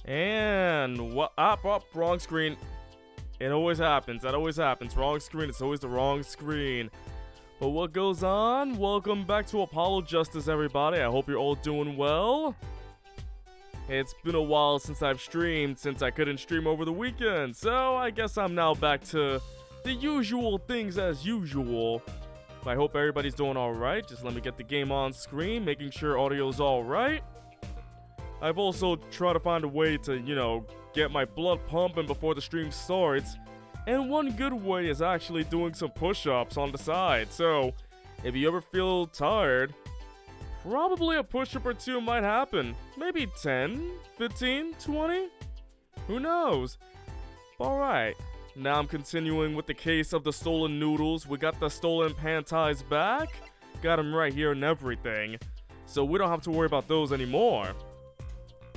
And what? Up, wrong screen. It always happens. That always happens. Wrong screen. It's always the wrong screen. But what goes on? Welcome back to Apollo Justice, everybody. I hope you're all doing well. It's been a while since I've streamed, since I couldn't stream over the weekend. So I guess I'm now back to the usual things as usual. I hope everybody's doing alright. Just let me get the game on screen, making sure audio's alright. I've also tried to find a way to, get my blood pumping before the stream starts. And one good way is actually doing some push-ups on the side. So, if you ever feel tired, probably a push-up or two might happen. Maybe 10, 15, 20? Who knows? Alright, now I'm continuing with the case of the stolen noodles. We got the stolen panties back. Got them right here and everything. So we don't have to worry about those anymore.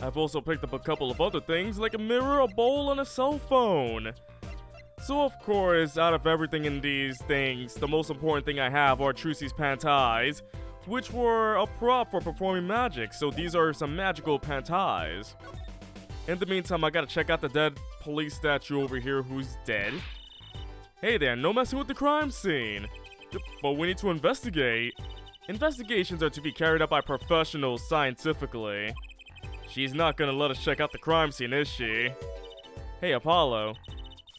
I've also picked up a couple of other things like a mirror, a bowl, and a cell phone. So of course, out of everything in these things, the most important thing I have are Trucy's panties, which were a prop for performing magic, so these are some magical panties. In the meantime, I gotta check out the dead police statue over here who's dead. Hey there, no messing with the crime scene. But we need to investigate. Investigations are to be carried out by professionals scientifically. She's not gonna let us check out the crime scene, is she? Hey, Apollo.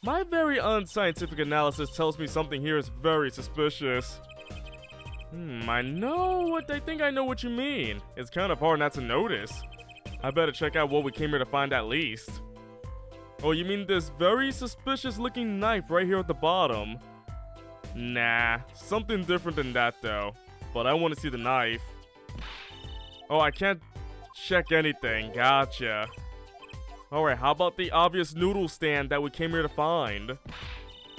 My very unscientific analysis tells me something here is very suspicious. I think I know what you mean. It's kind of hard not to notice. I better check out what we came here to find at least. Oh, you mean this very suspicious looking knife right here at the bottom? Nah, something different than that though. But I want to see the knife. Oh, I can't check anything. Gotcha. Alright, how about the obvious noodle stand that we came here to find?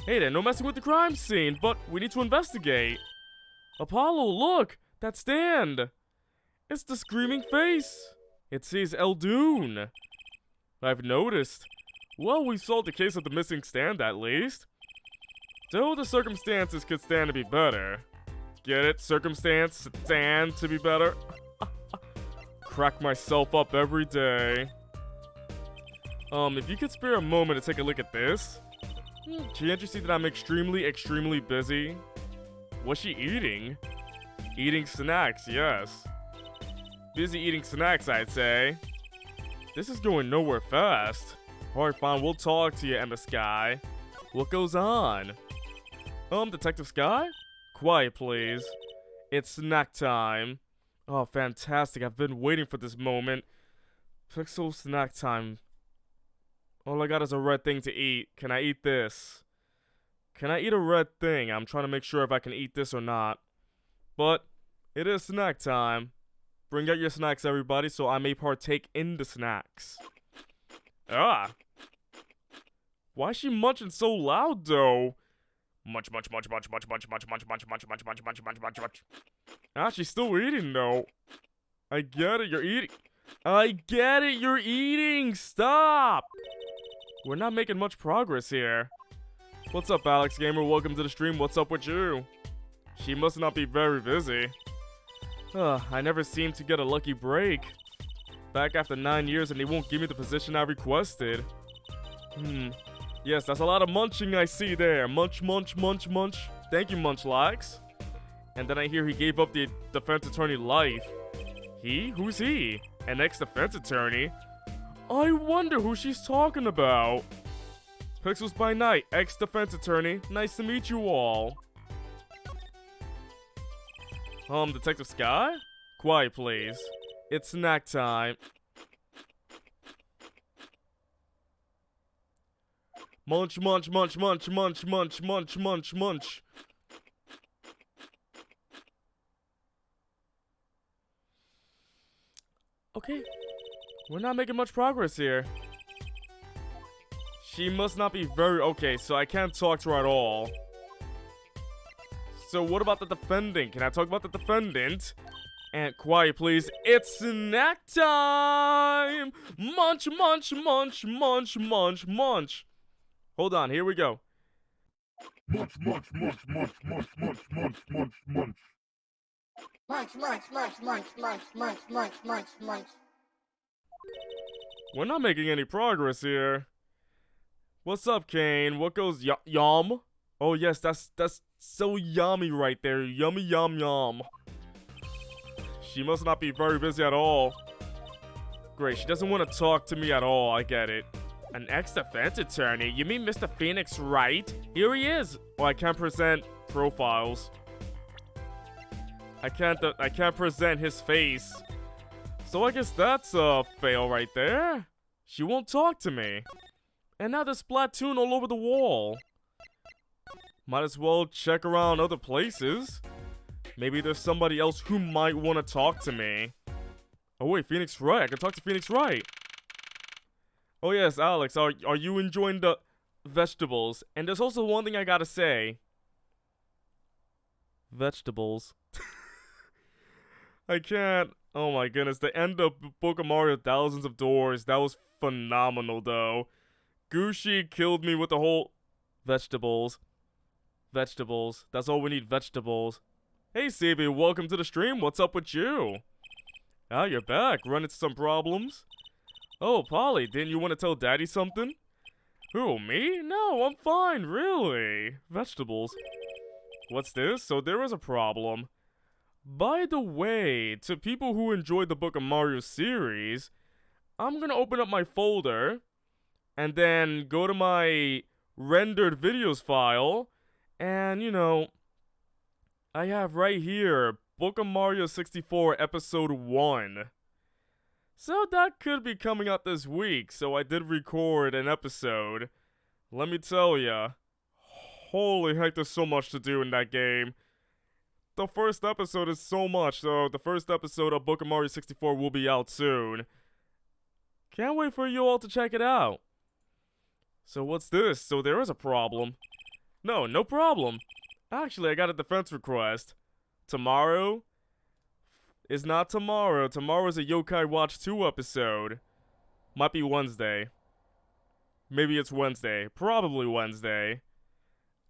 Hey there, no messing with the crime scene, but we need to investigate. Apollo, look! That stand! It's the screaming face! It says Eldoon. I've noticed. Well, we solved the case of the missing stand at least. Though the circumstances could stand to be better. Get it? Circumstance stand to be better? Crack myself up every day. If you could spare a moment to take a look at this. Can't you see that I'm extremely busy? What's she eating? Eating snacks, yes. Busy eating snacks, I'd say. This is going nowhere fast. Alright, fine, we'll talk to you, Emma Sky. What goes on? Detective Sky? Quiet, please. It's snack time. Oh, fantastic. I've been waiting for this moment. Pixel snack time. All I got is a red thing to eat. Can I eat this? Can I eat a red thing? I'm trying to make sure if I can eat this or not. But it is snack time. Bring out your snacks, everybody, so I may partake in the snacks. Ah! Why is she munching so loud, though? Munch. Ah, she's still eating, though. I get it, you're eating. I get it, you're eating! Stop! We're not making much progress here. What's up, Alex Gamer? Welcome to the stream. What's up with you? She must not be very busy. I never seem to get a lucky break. Back after 9 years and they won't give me the position I requested. Yes, that's a lot of munching I see there. Munch. Thank you, Munchlax. And then I hear he gave up the defense attorney life. He? Who's he? An ex-defense attorney? I wonder who she's talking about. Pixels by Night, ex-defense attorney. Nice to meet you all. Detective Sky? Quiet, please. It's snack time. Munch. Okay. We're not making much progress here. She must not be very... Okay, so I can't talk to her at all. So what about the defendant? Can I talk about the defendant? And quiet, please. It's snack time! Munch. Hold on, here we go. Munch. We're not making any progress here. What's up, Kane? What goes yum? Oh yes, that's so yummy right there. Yummy yum yum. She must not be very busy at all. Great, she doesn't want to talk to me at all. I get it. An ex-defense attorney? You mean Mr. Phoenix Wright? Here he is. Oh, I can't present profiles. I can't present his face. So I guess that's a fail right there. She won't talk to me. And now there's Splatoon all over the wall. Might as well check around other places. Maybe there's somebody else who might want to talk to me. Oh wait, Phoenix Wright. I can talk to Phoenix Wright. Oh yes, Alex, are you enjoying the vegetables? And there's also one thing I gotta say. Vegetables. I can't. Oh my goodness, the end of Book of Mario Thousands of Doors, that was phenomenal though. Gushi killed me with the whole vegetables. Vegetables. That's all we need, vegetables. Hey CB, welcome to the stream. What's up with you? Ah, you're back. Run into some problems? Oh, Polly, didn't you want to tell Daddy something? Who, me? No, I'm fine, really. Vegetables. What's this? So there is a problem. By the way, to people who enjoyed the Book of Mario series, I'm gonna open up my folder and then go to my rendered videos file, and you know, I have right here Book of Mario 64 Episode 1. So that could be coming out this week, so I did record an episode. Let me tell ya, holy heck, there's so much to do in that game. The first episode is so much, so the first episode of Book of Mario 64 will be out soon. Can't wait for you all to check it out. So what's this? So there is a problem. No problem. Actually, I got a defense request. Tomorrow is not tomorrow. Tomorrow's a Yokai Watch 2 episode. Might be Wednesday. Maybe it's Wednesday. Probably Wednesday.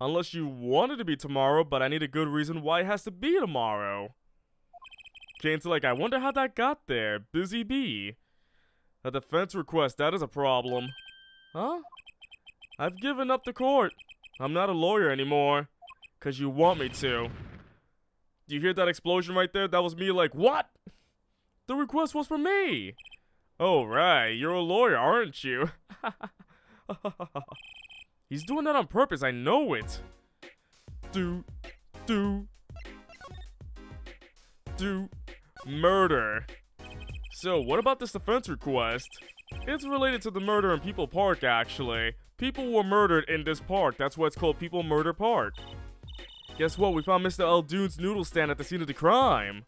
Unless you want it to be tomorrow, but I need a good reason why it has to be tomorrow. Kane's like, I wonder how that got there. Busy bee. A defense request, that is a problem. Huh? I've given up the court. I'm not a lawyer anymore. 'Cause you want me to. Do you hear that explosion right there? That was me like, what? The request was for me. Oh, right. You're a lawyer, aren't you? He's doing that on purpose. I know it. Murder. So, what about this defense request? It's related to the murder in People Park, actually. People were murdered in this park. That's why it's called People Murder Park. Guess what? We found Mr. Eldune's noodle stand at the scene of the crime.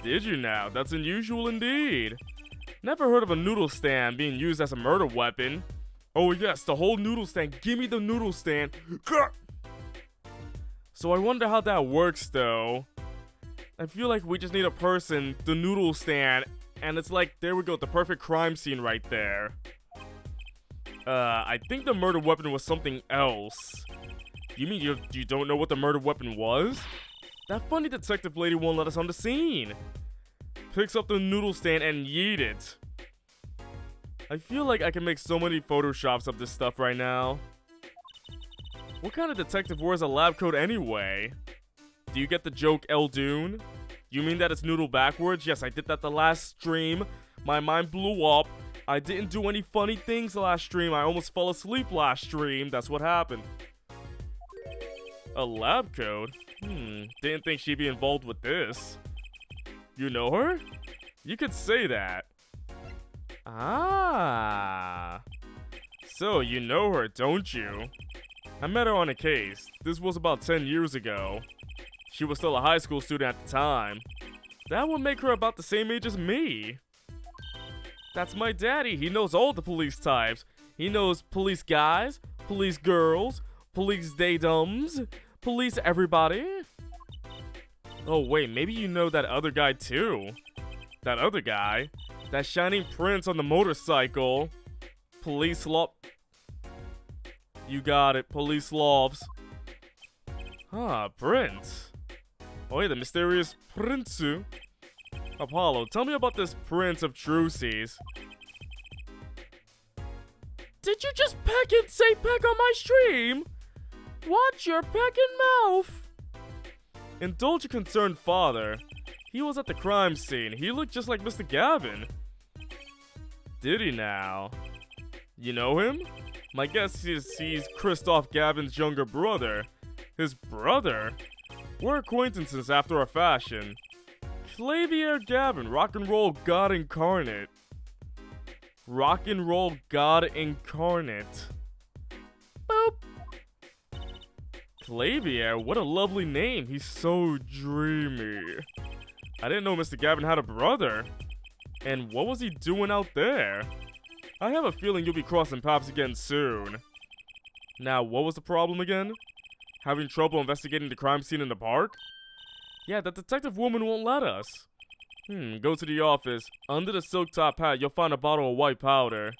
Did you now? That's unusual indeed. Never heard of a noodle stand being used as a murder weapon. Oh yes, the whole noodle stand. Give me the noodle stand. So I wonder how that works though. I feel like we just need a person, the noodle stand, and it's like, there we go, the perfect crime scene right there. I think the murder weapon was something else. You mean you don't know what the murder weapon was? That funny detective lady won't let us on the scene. Picks up the noodle stand and yeet it. I feel like I can make so many photoshops of this stuff right now. What kind of detective wears a lab coat anyway? Do you get the joke, Eldune? You mean that it's noodle backwards? Yes, I did that the last stream. My mind blew up. I didn't do any funny things last stream. I almost fell asleep last stream. That's what happened. A lab coat? Didn't think she'd be involved with this. You know her? You could say that. Ah. So, you know her, don't you? I met her on a case. This was about 10 years ago. She was still a high school student at the time. That would make her about the same age as me. That's my daddy. He knows all the police types. He knows police guys, police girls, police daydums, police everybody. Oh wait, maybe you know that other guy too. That other guy. That shining prince on the motorcycle. Police You got it, police lofts. Ah, Prince. Oh yeah, the mysterious Prince. Apollo, tell me about this Prince of Truces. Did you just peck and say peck on my stream? Watch your pecking mouth. Indulge a concerned father. He was at the crime scene. He looked just like Mr. Gavin. Did he now? You know him? My guess is he's Christoph Gavin's younger brother. His brother? We're acquaintances after a fashion. Clavier Gavin, rock and roll god incarnate. Rock and roll god incarnate. Boop. Clavier, what a lovely name. He's so dreamy. I didn't know Mr. Gavin had a brother. And what was he doing out there? I have a feeling you'll be crossing paths again soon. Now, what was the problem again? Having trouble investigating the crime scene in the park? Yeah, that detective woman won't let us. Go to the office. Under the silk top hat, you'll find a bottle of white powder.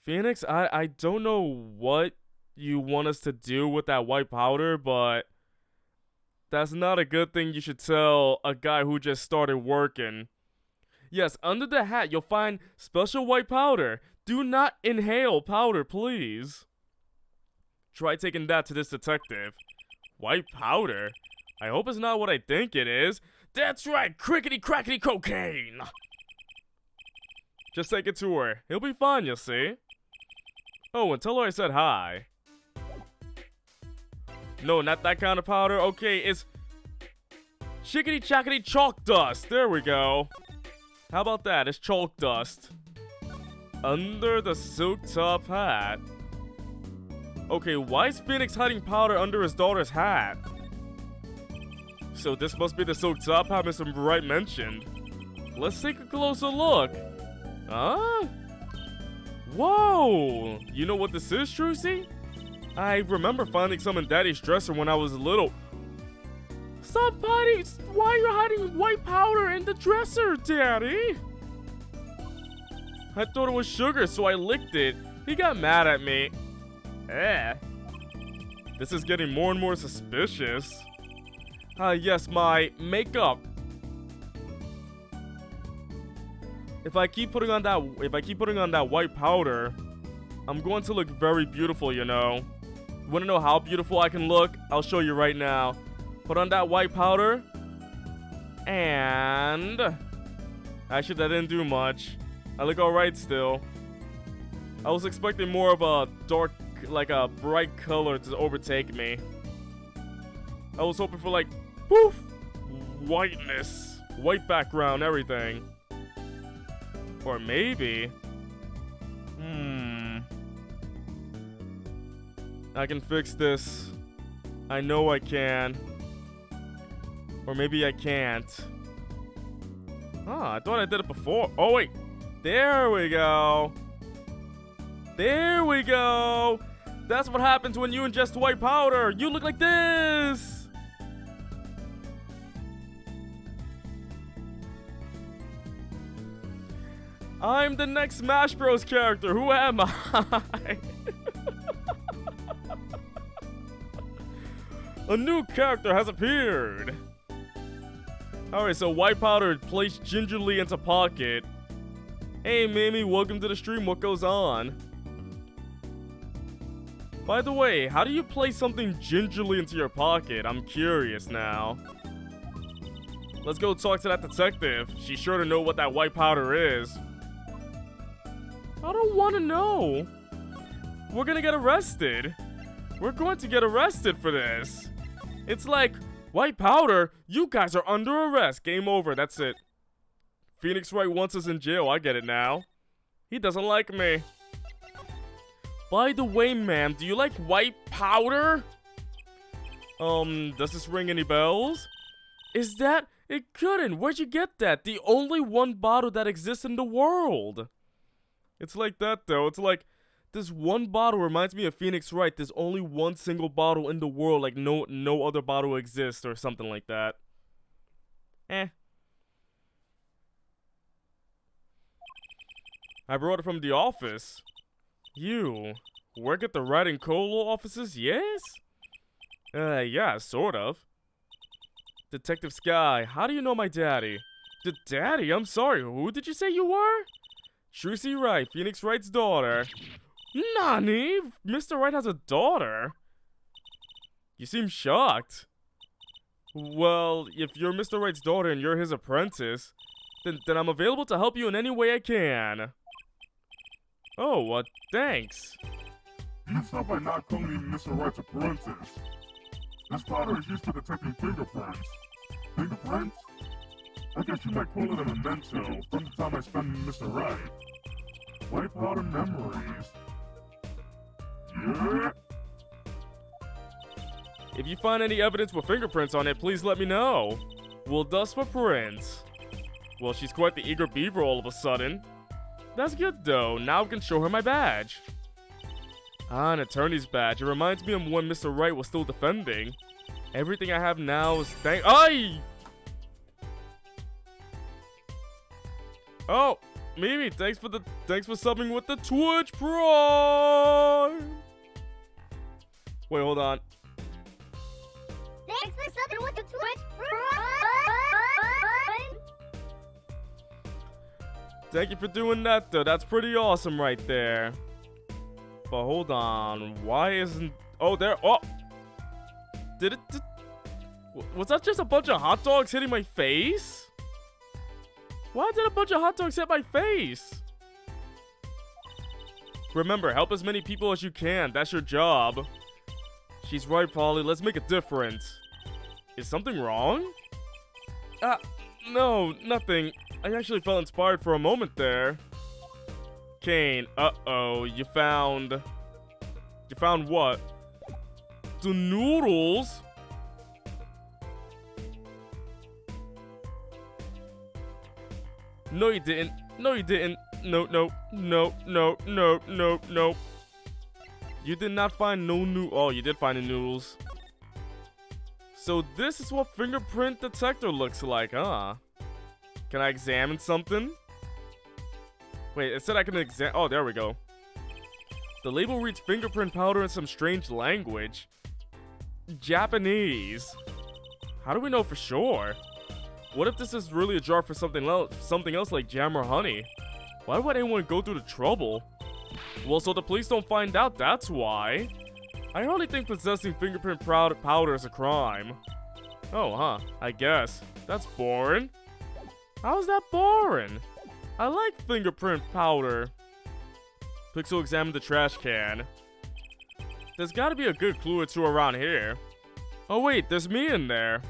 Phoenix, I don't know what you want us to do with that white powder, but that's not a good thing you should tell a guy who just started working. Yes, under the hat, you'll find special white powder. Do not inhale powder, please. Try taking that to this detective. White powder? I hope it's not what I think it is. That's right, crickety-crackety cocaine! Just take it to her. He'll be fine, you'll see. Oh, and tell her I said hi. No, not that kind of powder. Okay, it's chickety-chackety chalk dust. There we go. How about that? It's chalk dust. Under the silk top hat. Okay, why is Phoenix hiding powder under his daughter's hat? So this must be the silk top hat Mr. Wright mentioned. Let's take a closer look. Huh? Whoa! You know what this is, Trucy? I remember finding some in Daddy's dresser when I was little. Stop hiding! Why are you hiding white powder in the dresser, Daddy? I thought it was sugar, so I licked it. He got mad at me. This is getting more and more suspicious. Yes, my makeup. If I keep putting on that white powder, I'm going to look very beautiful, you know. You wanna know how beautiful I can look? I'll show you right now. Put on that white powder. And actually, that didn't do much. I look alright still. I was expecting more of a dark, like a bright color to overtake me. I was hoping for like, poof, whiteness. White background, everything. Or maybe... I can fix this. I know I can. Or maybe I can't. I thought I did it before. Oh, wait. There we go. There we go. That's what happens when you ingest white powder. You look like this. I'm the next Smash Bros. Character. Who am I? A new character has appeared. Alright, so white powder placed gingerly into pocket. Hey, Mimi, welcome to the stream. What goes on? By the way, how do you place something gingerly into your pocket? I'm curious now. Let's go talk to that detective. She's sure to know what that white powder is. I don't want to know. We're gonna get arrested. We're going to get arrested for this. It's like, white powder? You guys are under arrest. Game over. That's it. Phoenix Wright wants us in jail. I get it now. He doesn't like me. By the way, ma'am, do you like white powder? Does this ring any bells? Is that? It couldn't. Where'd you get that? The only one bottle that exists in the world. It's like that, though. It's like, this one bottle reminds me of Phoenix Wright. There's only one single bottle in the world. Like, no other bottle exists or something like that. I brought it from the office. You work at the Wright and Colo offices, yes? Yeah, sort of. Detective Sky, how do you know my daddy? The daddy? I'm sorry, who did you say you were? Tracy Wright, Phoenix Wright's daughter. Nani? Mr. Wright has a daughter? You seem shocked. Well, if you're Mr. Wright's daughter and you're his apprentice, then I'm available to help you in any way I can. Oh, thanks. You start by not calling me Mr. Wright's apprentice. This powder is used for detecting fingerprints. Fingerprints? I guess you might call it a memento from the time I spent with Mr. Wright. White powder memories. Yeah. If you find any evidence with fingerprints on it, please let me know. We'll dust for prints. Well, she's quite the eager beaver all of a sudden. That's good though, now I can show her my badge. Ah, an attorney's badge. It reminds me of when Mr. Wright was still defending. Everything I have now is Ay! Oh, Mimi, thanks for subbing with the Twitch Prime. Wait, hold on. Thanks for subbing with the Twitch Prime. Thank you for doing that, though. That's pretty awesome right there. But hold on. Why isn't... Oh, there... Oh! Was that just a bunch of hot dogs hitting my face? Why did a bunch of hot dogs hit my face? Remember, help as many people as you can. That's your job. She's right, Polly. Let's make a difference. Is something wrong? No, nothing. I actually felt inspired for a moment there. Kane, uh-oh, you found what? The noodles? No, you didn't. No, you didn't. No. You did not find no Oh, you did find the noodles. So this is what fingerprint detector looks like, huh? Can I examine something? Wait, it said I can examine. Oh, there we go. The label reads fingerprint powder in some strange language. Japanese. How do we know for sure? What if this is really a jar for something else like jam or honey? Why would anyone go through the trouble? Well, so the police don't find out, that's why. I hardly think possessing fingerprint powder is a crime. Oh, huh. I guess. That's boring. How's that boring? I like fingerprint powder. Pixel examined the trash can. There's gotta be a good clue or two around here. Oh wait, there's me in there.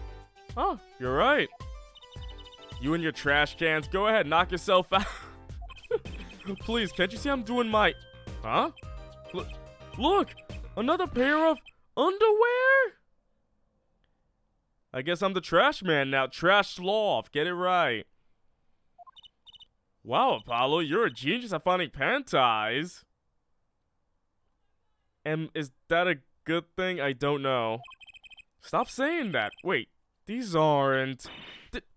Oh, you're right. You and your trash cans, go ahead, knock yourself out. Please, can't you see I'm doing my... Huh? Look! Another pair of underwear? I guess I'm the trash man now. Trash sloth, get it right. Wow, Apollo, you're a genius at finding panties. And is that a good thing? I don't know. Stop saying that. Wait, these aren't...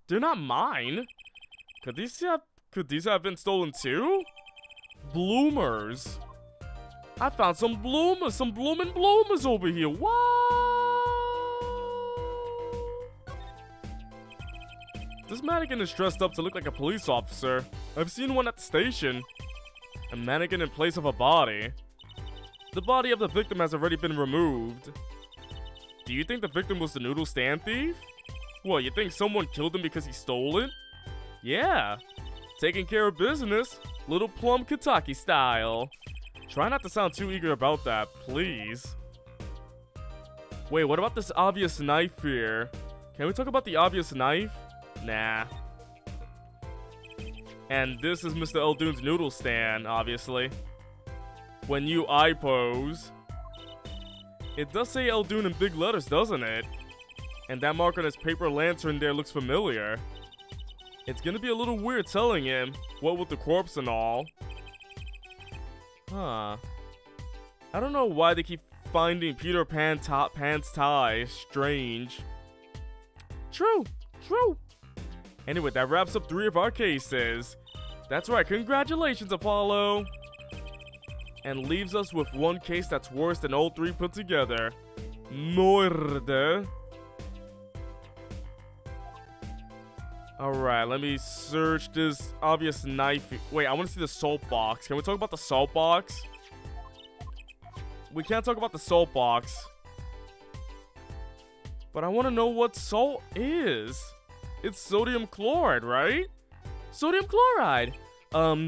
They're not mine. Could these have been stolen too? Bloomers. I found some bloomers, some bloomin' bloomers over here. What? This mannequin is dressed up to look like a police officer. I've seen one at the station. A mannequin in place of a body. The body of the victim has already been removed. Do you think the victim was the noodle stand thief? What, you think someone killed him because he stole it? Yeah. Taking care of business. Little Plum Kentucky style. Try not to sound too eager about that, please. Wait, what about this obvious knife here? Can we talk about the obvious knife? Nah. And this is Mr. Eldoon's noodle stand, obviously. When you eye pose. It does say Eldoon in big letters, doesn't it? And that mark on his paper lantern there looks familiar. It's gonna be a little weird telling him, what with the corpse and all. Huh. I don't know why they keep finding Peter Pan's tie strange. True. Anyway, that wraps up 3 of our cases. That's right, congratulations, Apollo. And leaves us with 1 case that's worse than all 3 put together. Murder. Alright, let me search this obvious knife. Wait, I want to see the salt box. Can we talk about the salt box? We can't talk about the salt box. But I want to know what salt is. It's sodium chloride, right? Sodium chloride.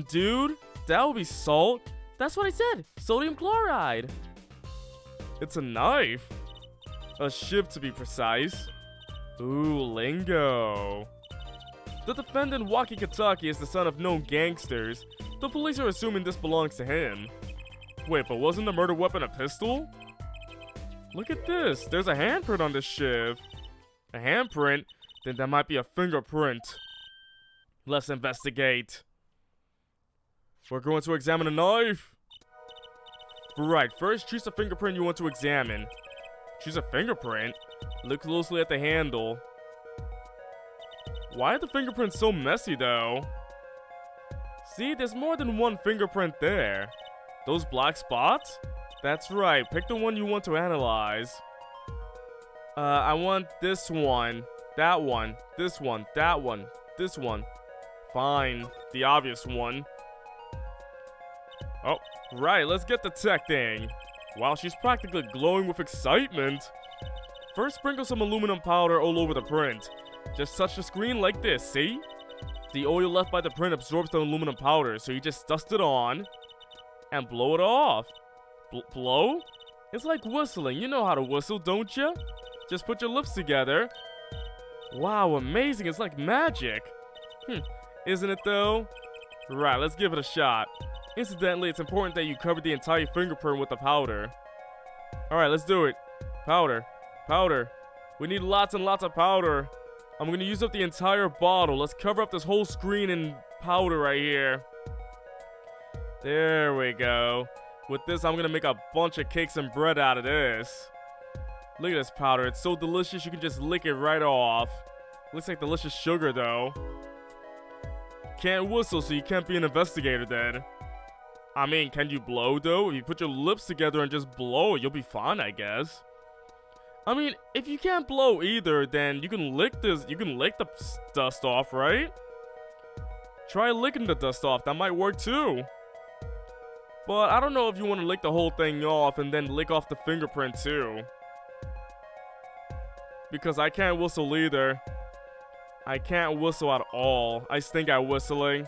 Dude, that would be salt. That's what I said. Sodium chloride. It's a knife. A shiv to be precise. Ooh, lingo. The defendant, Waki Kataki, is the son of known gangsters. The police are assuming this belongs to him. Wait, but wasn't the murder weapon a pistol? Look at this. There's a handprint on this shiv. A handprint? Then that might be a fingerprint. Let's investigate. We're going to examine a knife. Right, first choose the fingerprint you want to examine. Choose a fingerprint? Look closely at the handle. Why are the fingerprints so messy though? See, there's more than one fingerprint there. Those black spots? That's right, pick the one you want to analyze. I want this one, that one, this one, that one, this one. Fine, the obvious one. Oh, right, let's get detecting. Wow, she's practically glowing with excitement. First, sprinkle some aluminum powder all over the print. Just touch the screen like this, see? The oil left by the print absorbs the aluminum powder, so you just dust it on and blow it off. Blow? It's like whistling. You know how to whistle, don't you? Just put your lips together. Wow, amazing. It's like magic. Isn't it though? Right, let's give it a shot. Incidentally, it's important that you cover the entire fingerprint with the powder. Alright, let's do it. Powder. Powder. We need lots and lots of powder. I'm gonna use up the entire bottle. Let's cover up this whole screen in powder right here. There we go. With this, I'm gonna make a bunch of cakes and bread out of this. Look at this powder. It's so delicious, you can just lick it right off. Looks like delicious sugar, though. Can't whistle, so you can't be an investigator then. I mean, can you blow, though? If you put your lips together and just blow, you'll be fine, I guess. I mean, if you can't blow either, then you can lick this. You can lick the dust off, right? Try licking the dust off. That might work, too. But I don't know if you want to lick the whole thing off and then lick off the fingerprint, too. Because I can't whistle either. I can't whistle at all. I stink at whistling.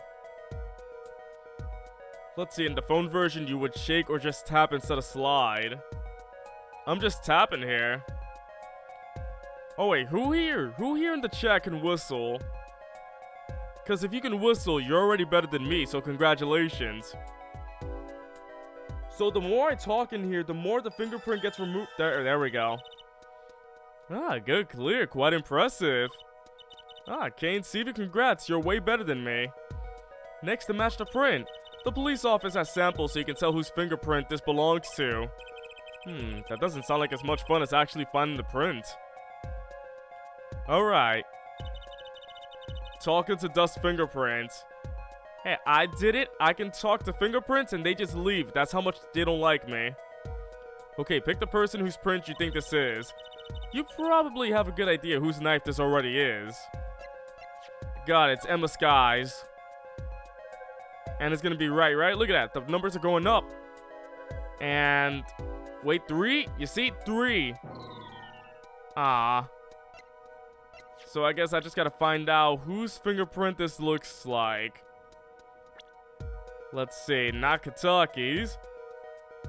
Let's see, in the phone version, you would shake or just tap instead of slide. I'm just tapping here. Oh wait, who here? Who here in the chat can whistle? Because if you can whistle, you're already better than me, so congratulations. So the more I talk in here, the more the fingerprint gets removed. There we go. Ah, good clear. Quite impressive. Ah, Kane, Stevie, congrats. You're way better than me. Next, to match the print. The police office has samples so you can tell whose fingerprint this belongs to. That doesn't sound like as much fun as actually finding the print. Alright. Talking to dust fingerprints. Hey, I did it. I can talk to fingerprints and they just leave. That's how much they don't like me. Okay, pick the person whose print you think this is. You probably have a good idea whose knife this already is. God, it's Emma Skies. And it's gonna be right? Look at that. The numbers are going up. And... wait, 3? You see? 3. Ah. So I guess I just gotta find out whose fingerprint this looks like. Let's see. Not Kataki's.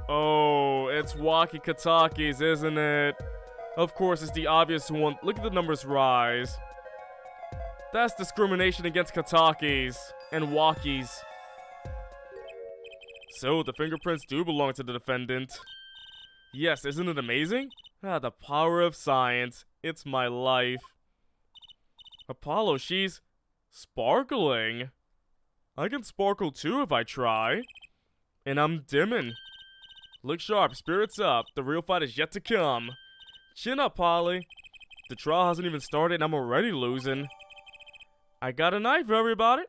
Oh, it's Waki Kataki's, isn't it? Of course, it's the obvious one. Look at the numbers rise. That's discrimination against Kataki's and Wakis. So, the fingerprints do belong to the defendant. Yes, isn't it amazing? Ah, the power of science. It's my life. Apollo, she's sparkling. I can sparkle too if I try. And I'm dimming. Look sharp, spirits up. The real fight is yet to come. Chin up, Polly. The trial hasn't even started and I'm already losing. I got a knife, everybody.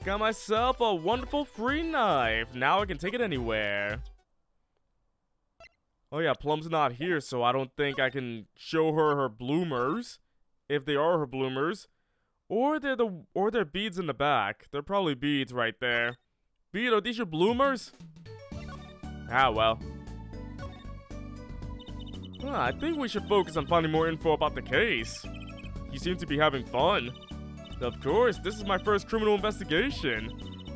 Got myself a wonderful free knife. Now I can take it anywhere. Oh yeah, Plum's not here, so I don't think I can show her her bloomers, if they are her bloomers, or they're beads in the back. They're probably beads right there. Bead, are these your bloomers? Ah well. I think we should focus on finding more info about the case. You seem to be having fun. Of course, this is my first criminal investigation,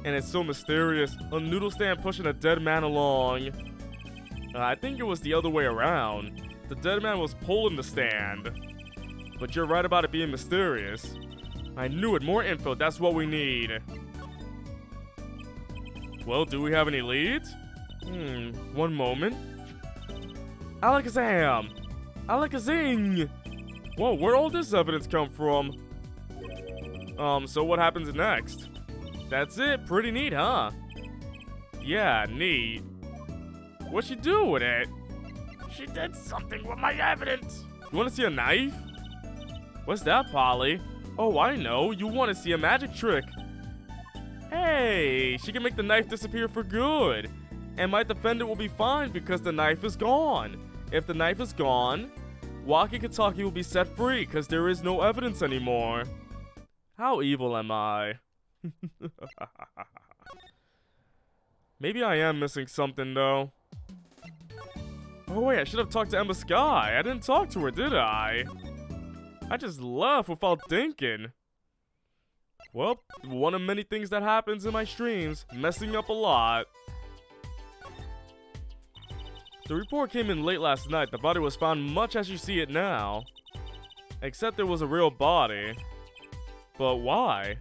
and it's so mysterious. A noodle stand pushing a dead man along. I think it was the other way around. The dead man was pulling the stand. But you're right about it being mysterious. I knew it. More info. That's what we need. Well, do we have any leads? One moment. Alakazam! Alakazing! Whoa, where'd all this evidence come from? So what happens next? That's it. Pretty neat, huh? Yeah, neat. What'd she do with it? She did something with my evidence. You want to see a knife? What's that, Polly? Oh, I know. You want to see a magic trick. Hey, she can make the knife disappear for good. And my defendant will be fine because the knife is gone. If the knife is gone, Wakikataki will be set free because there is no evidence anymore. How evil am I? Maybe I am missing something though. Oh wait, I should have talked to Emma Sky. I didn't talk to her, did I? I just left without thinking. Well, one of many things that happens in my streams, messing up a lot. The report came in late last night. The body was found much as you see it now. Except there was a real body. But why?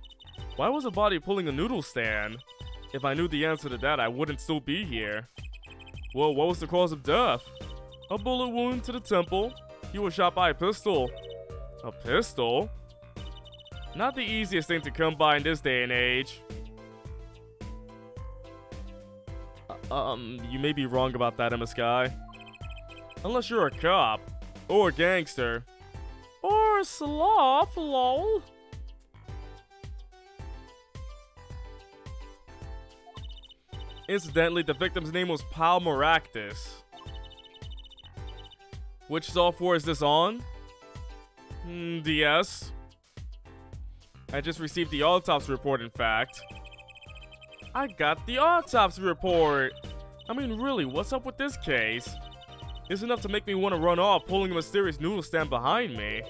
Why was a body pulling a noodle stand? If I knew the answer to that, I wouldn't still be here. Well, what was the cause of death? A bullet wound to the temple. He was shot by a pistol. A pistol? Not the easiest thing to come by in this day and age. You may be wrong about that, Emma Sky. Unless you're a cop. Or a gangster. Or a sloth, lol. Incidentally, the victim's name was Pal Maractus. Which software is this on? DS. I just received the autopsy report, in fact. I got the autopsy report! I mean, really, what's up with this case? It's enough to make me want to run off, pulling a mysterious noodle stand behind me.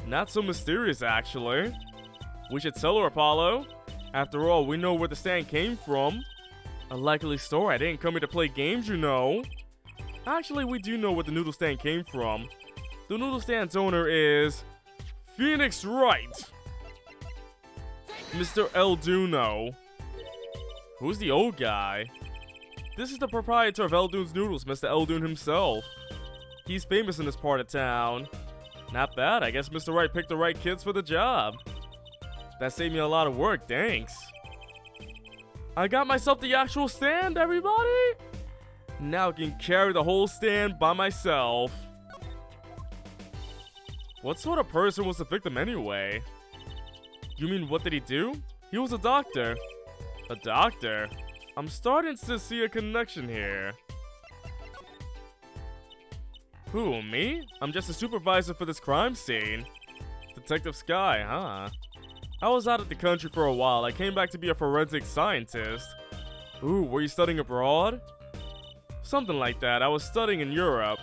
Not so mysterious, actually. We should tell her, Apollo. After all, we know where the stand came from. A likely story. I didn't come here to play games, you know. Actually, we do know where the noodle stand came from. The noodle stand's owner is Phoenix Wright. Mr. Elduno. Who's the old guy? This is the proprietor of Eldune's Noodles, Mr. Eldune himself. He's famous in this part of town. Not bad, I guess Mr. Wright picked the right kids for the job. That saved me a lot of work, thanks. I got myself the actual stand, everybody! Now I can carry the whole stand by myself. What sort of person was the victim anyway? You mean, what did he do? He was a doctor. A doctor? I'm starting to see a connection here. Who, me? I'm just a supervisor for this crime scene. Detective Sky, huh? I was out of the country for a while. I came back to be a forensic scientist. Ooh, were you studying abroad? Something like that. I was studying in Europe.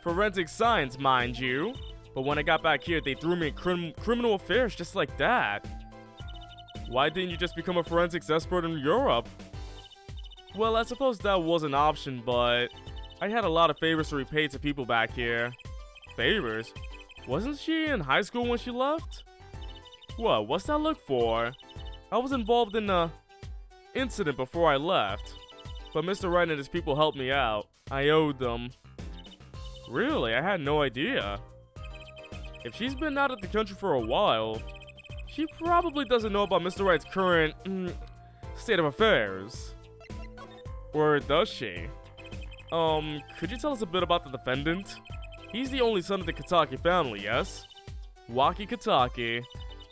Forensic science, mind you. But when I got back here, they threw me in criminal affairs just like that. Why didn't you just become a forensics expert in Europe? Well, I suppose that was an option, but I had a lot of favors to repay to people back here. Favors? Wasn't she in high school when she left? What? What's that look for? I was involved in a incident before I left. But Mr. Wright and his people helped me out. I owed them. Really? I had no idea. If she's been out of the country for a while, she probably doesn't know about Mr. Wright's current state of affairs. Or does she? Could you tell us a bit about the defendant? He's the only son of the Kataki family, yes? Wakikataki.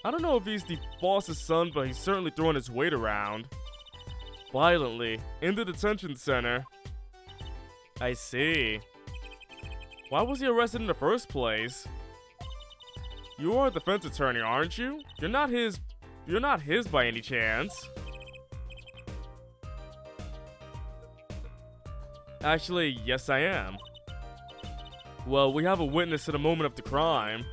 I don't know if he's the boss's son, but he's certainly throwing his weight around. Violently, in the detention center. I see. Why was he arrested in the first place? You are a defense attorney, aren't you? You're not his by any chance. Actually, yes I am. Well, we have a witness to the moment of the crime.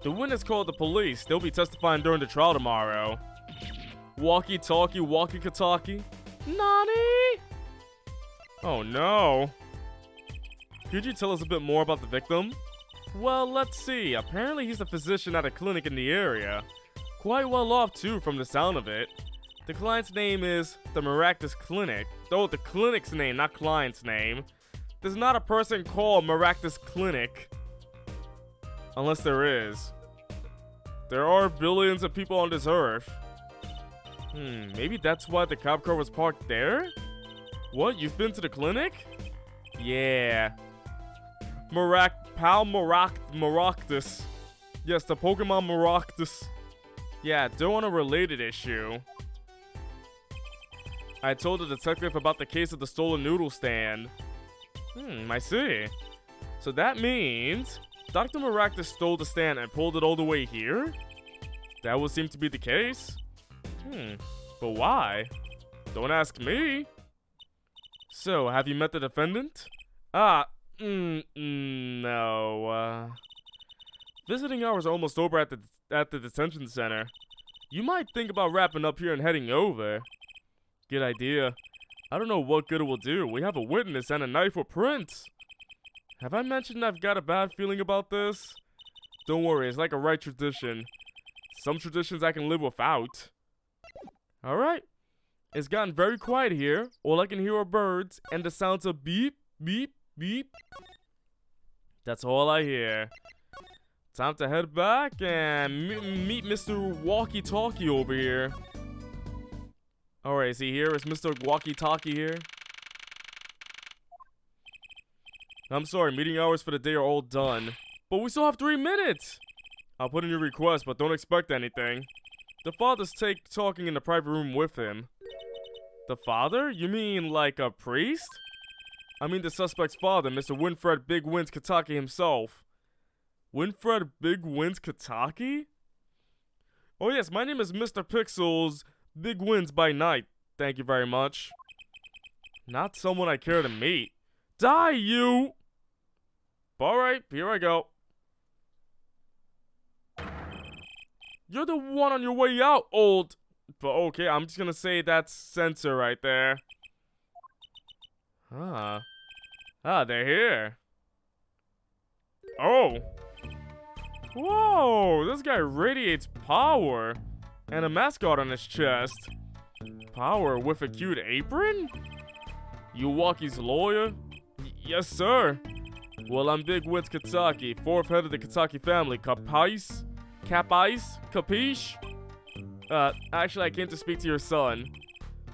The witness called the police. They'll be testifying during the trial tomorrow. Walkie-talkie, walkie-talkie. Nani? Oh no. Could you tell us a bit more about the victim? Well, let's see. Apparently he's a physician at a clinic in the area. Quite well off too from the sound of it. The client's name is the Maractus Clinic. Oh, the clinic's name, not client's name. There's not a person called Maractus Clinic. Unless there is. There are billions of people on this earth. Maybe that's why the cop car was parked there? What, you've been to the clinic? Yeah. Maractus. Yes, the Pokemon Maractus. Yeah, they're on a related issue. I told the detective about the case of the stolen noodle stand. I see. So that means Dr. Maractus stole the stand and pulled it all the way here? That would seem to be the case. But why? Don't ask me. So, have you met the defendant? No. Visiting hours are almost over at the detention center. You might think about wrapping up here and heading over. Good idea. I don't know what good it will do. We have a witness and a knife with prints. Have I mentioned I've got a bad feeling about this? Don't worry, it's like a right tradition. Some traditions I can live without. Alright. It's gotten very quiet here. All I can hear are birds and the sounds of beep, beep, beep. That's all I hear. Time to head back and meet Mr. Walkie-Talkie over here. Alright, is he here? Is Mr. Walkie-Talkie here? I'm sorry, meeting hours for the day are all done. But we still have 3 minutes! I'll put in your request, but don't expect anything. The father's talking in the private room with him. The father? You mean like a priest? I mean the suspect's father, Mr. Winfred Big Wins Kataki himself. Winfred Big Wins Kataki? Oh yes, my name is Mr. Pixels Big Wins by night. Thank you very much. Not someone I care to meet. Die, you! Alright, here I go. You're the one on your way out, old... But okay, I'm just gonna say that's censor right there. They're here. Oh. Whoa, this guy radiates power. And a mascot on his chest. Power with a cute apron? You Walkie's lawyer? Yes, sir. Well, I'm Big Wins Kataki, 4th head of the Kataki family. Capice? Capiche? Actually, I came to speak to your son,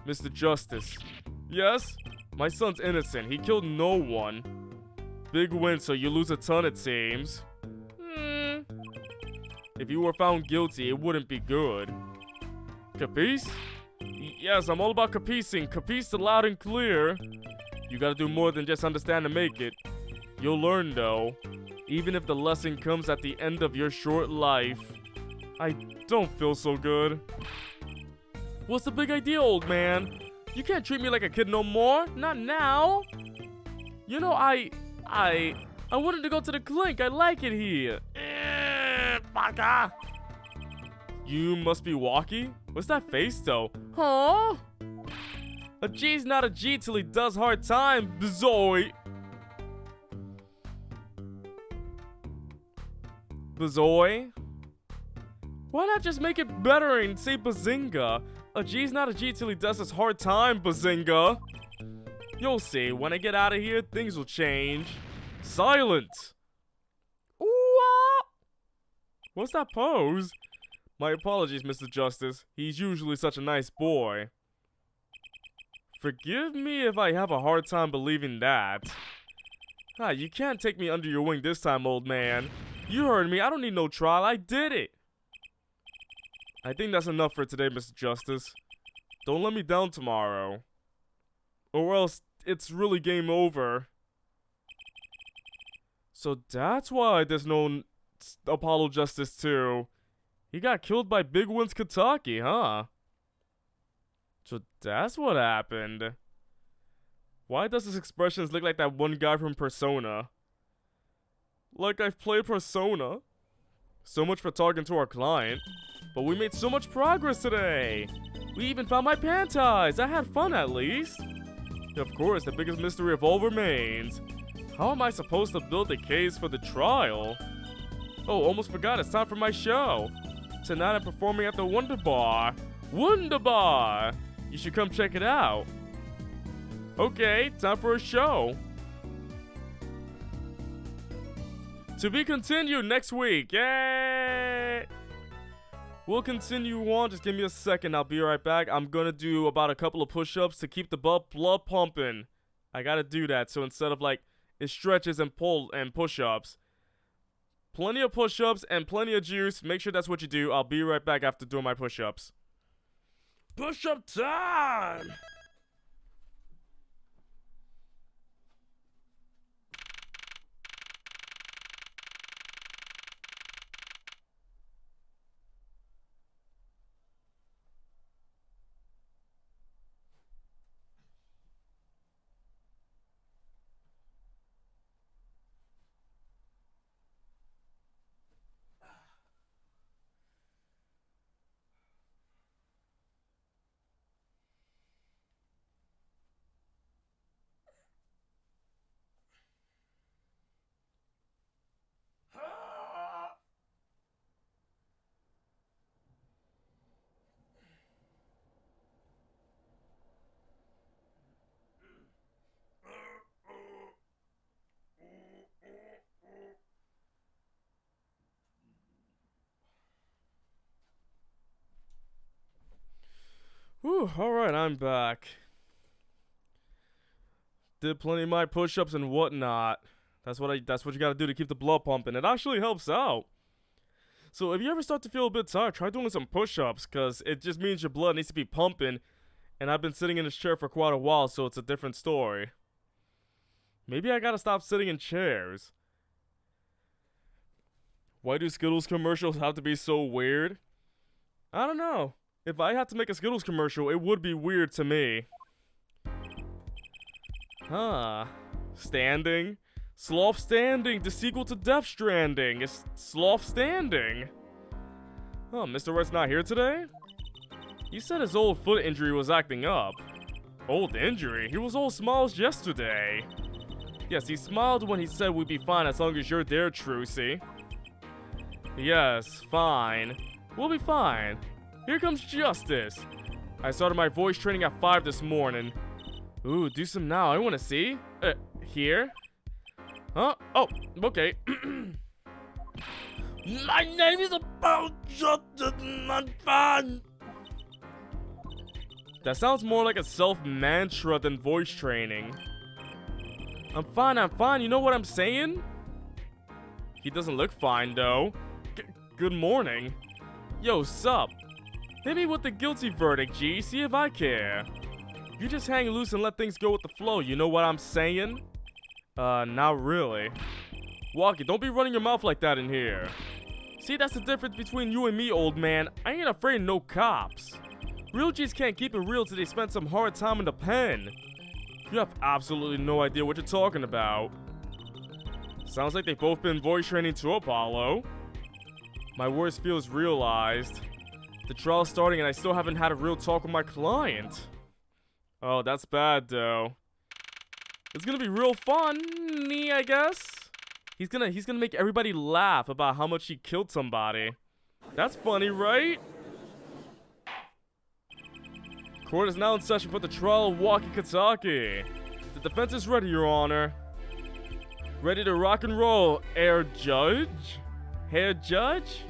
Mr. Justice. Yes? My son's innocent. He killed no one. Big win, so you lose a ton, it seems. If you were found guilty, it wouldn't be good. Capice? Yes, I'm all about capicing. Capice loud and clear. You gotta do more than just understand to make it. You'll learn, though. Even if the lesson comes at the end of your short life. I don't feel so good. What's the big idea, old man? You can't treat me like a kid no more. Not now. You know, I wanted to go to the clinic. I like it here. Baka. You must be Walkie? What's that face, though? Huh? A G's not a G till he does hard time, Bazoy. Bazoy? Why not just make it better and say Bazinga? A G's not a G till he does his hard time, Bazinga. You'll see, when I get out of here, things will change. Silence! What? What's that pose? My apologies, Mr. Justice. He's usually such a nice boy. Forgive me if I have a hard time believing that. You can't take me under your wing this time, old man. You heard me. I don't need no trial. I did it. I think that's enough for today, Mr. Justice. Don't let me down tomorrow. Or else it's really game over. So that's why there's no Apollo Justice 2. He got killed by Big Wins Kataki, huh? So that's what happened. Why does his expressions look like that one guy from Persona? Like I've played Persona. So much for talking to our client. But we made so much progress today. We even found my panties. I had fun at least. Of course, the biggest mystery of all remains. How am I supposed to build a case for the trial? Oh, almost forgot, it's time for my show. Tonight I'm performing at the Wonder Bar. Wonder Bar! You should come check it out. Okay, time for a show. To be continued next week. Yay! We'll continue on. Just give me a second. I'll be right back. I'm gonna do about a couple of push-ups to keep the blood pumping. I gotta do that. So instead of like it stretches and push-ups. Plenty of push-ups and plenty of juice. Make sure that's what you do. I'll be right back after doing my push-ups. Push-up time! Whew, alright, I'm back. Did plenty of my push-ups and whatnot. That's what you gotta do to keep the blood pumping. It actually helps out. So if you ever start to feel a bit tired, try doing some push-ups, cause it just means your blood needs to be pumping. And I've been sitting in this chair for quite a while, so it's a different story. Maybe I gotta stop sitting in chairs. Why do Skittles commercials have to be so weird? I don't know. If I had to make a Skittles commercial, it would be weird to me. Huh. Standing? Sloth Standing, the sequel to Death Stranding. It's Sloth Standing. Oh, Mr. Red's not here today? He said his old foot injury was acting up. Old injury? He was all smiles yesterday. Yes, he smiled when he said we'd be fine as long as you're there, Trucy. Yes, fine. We'll be fine. Here comes Justice. I started my voice training at 5 this morning. Ooh, do some now. I want to see. Here? Huh? Oh, okay. My name is about Justice, not fun. That sounds more like a self-mantra than voice training. I'm fine. You know what I'm saying? He doesn't look fine, though. Good morning. Yo, sup? Hit me with the guilty verdict, G. See if I care. You just hang loose and let things go with the flow, you know what I'm saying? Not really. Walkie, don't be running your mouth like that in here. See, that's the difference between you and me, old man. I ain't afraid of no cops. Real G's can't keep it real till they spend some hard time in the pen. You have absolutely no idea what you're talking about. Sounds like they've both been voice training to Apollo. My worst fear is realized. The trial's starting and I still haven't had a real talk with my client. Oh, that's bad though. It's gonna be real funny, I guess. He's gonna make everybody laugh about how much he killed somebody. That's funny, right? Court is now in session for the trial of Walkie Kataki. The defense is ready, Your Honor. Ready to rock and roll, Herr Judge? Herr Judge?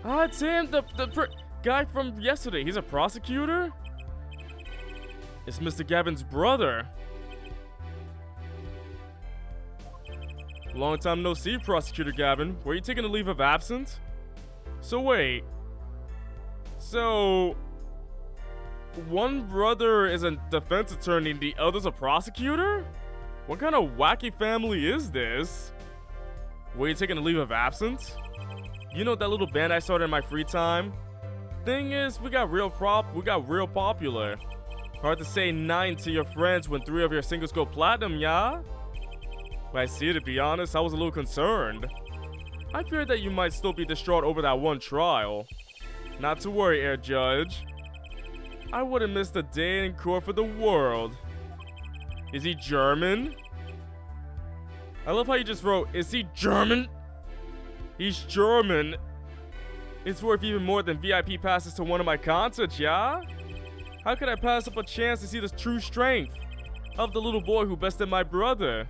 Ah, it's him, the guy from yesterday. He's a prosecutor? It's Mr. Gavin's brother. Long time no see, Prosecutor Gavin. Were you taking a leave of absence? So wait. So... one brother is a defense attorney and the other's a prosecutor? What kind of wacky family is this? Were you taking a leave of absence? You know that little band I started in my free time? Thing is, we got real popular. Hard to say 9 to your friends when 3 of your singles go platinum, yeah? But I see, to be honest, I was a little concerned. I feared that you might still be distraught over that one trial. Not to worry, Air Judge. I wouldn't miss the day in court for the world. Is he German? I love how you just wrote, is he German? He's German. It's worth even more than VIP passes to one of my concerts, yeah? How could I pass up a chance to see the true strength of the little boy who bested my brother?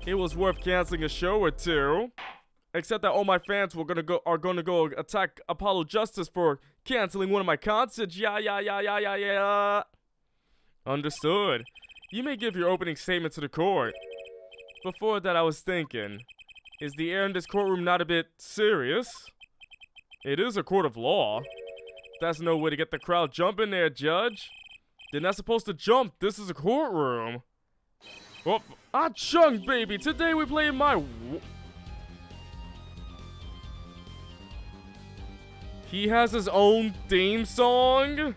It was worth canceling a show or two. Except that all my fans are gonna go attack Apollo Justice for canceling one of my concerts. Yeah. Understood. You may give your opening statement to the court. Before that, I was thinking, is the air in this courtroom not a bit serious? It is a court of law. That's no way to get the crowd jumping there, Judge. They're not supposed to jump. This is a courtroom. Oh, chung, baby. Today we play my... He has his own theme song?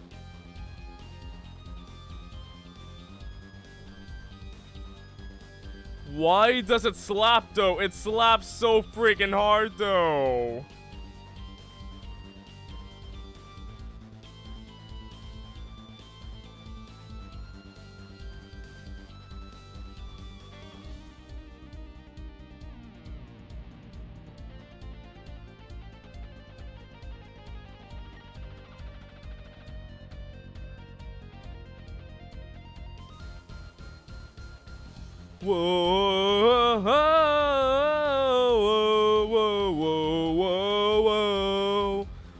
Why does it slap though? It slaps so freaking hard though. Whoa, whoa, whoa, whoa, whoa, whoa,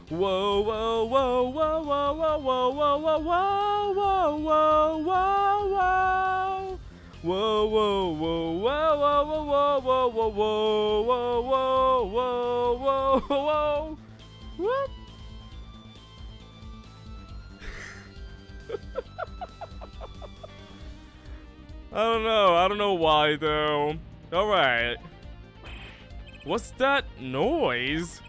whoa, whoa, whoa, whoa, whoa, whoa, whoa, whoa. What? I don't know why though. Alright. What's that noise?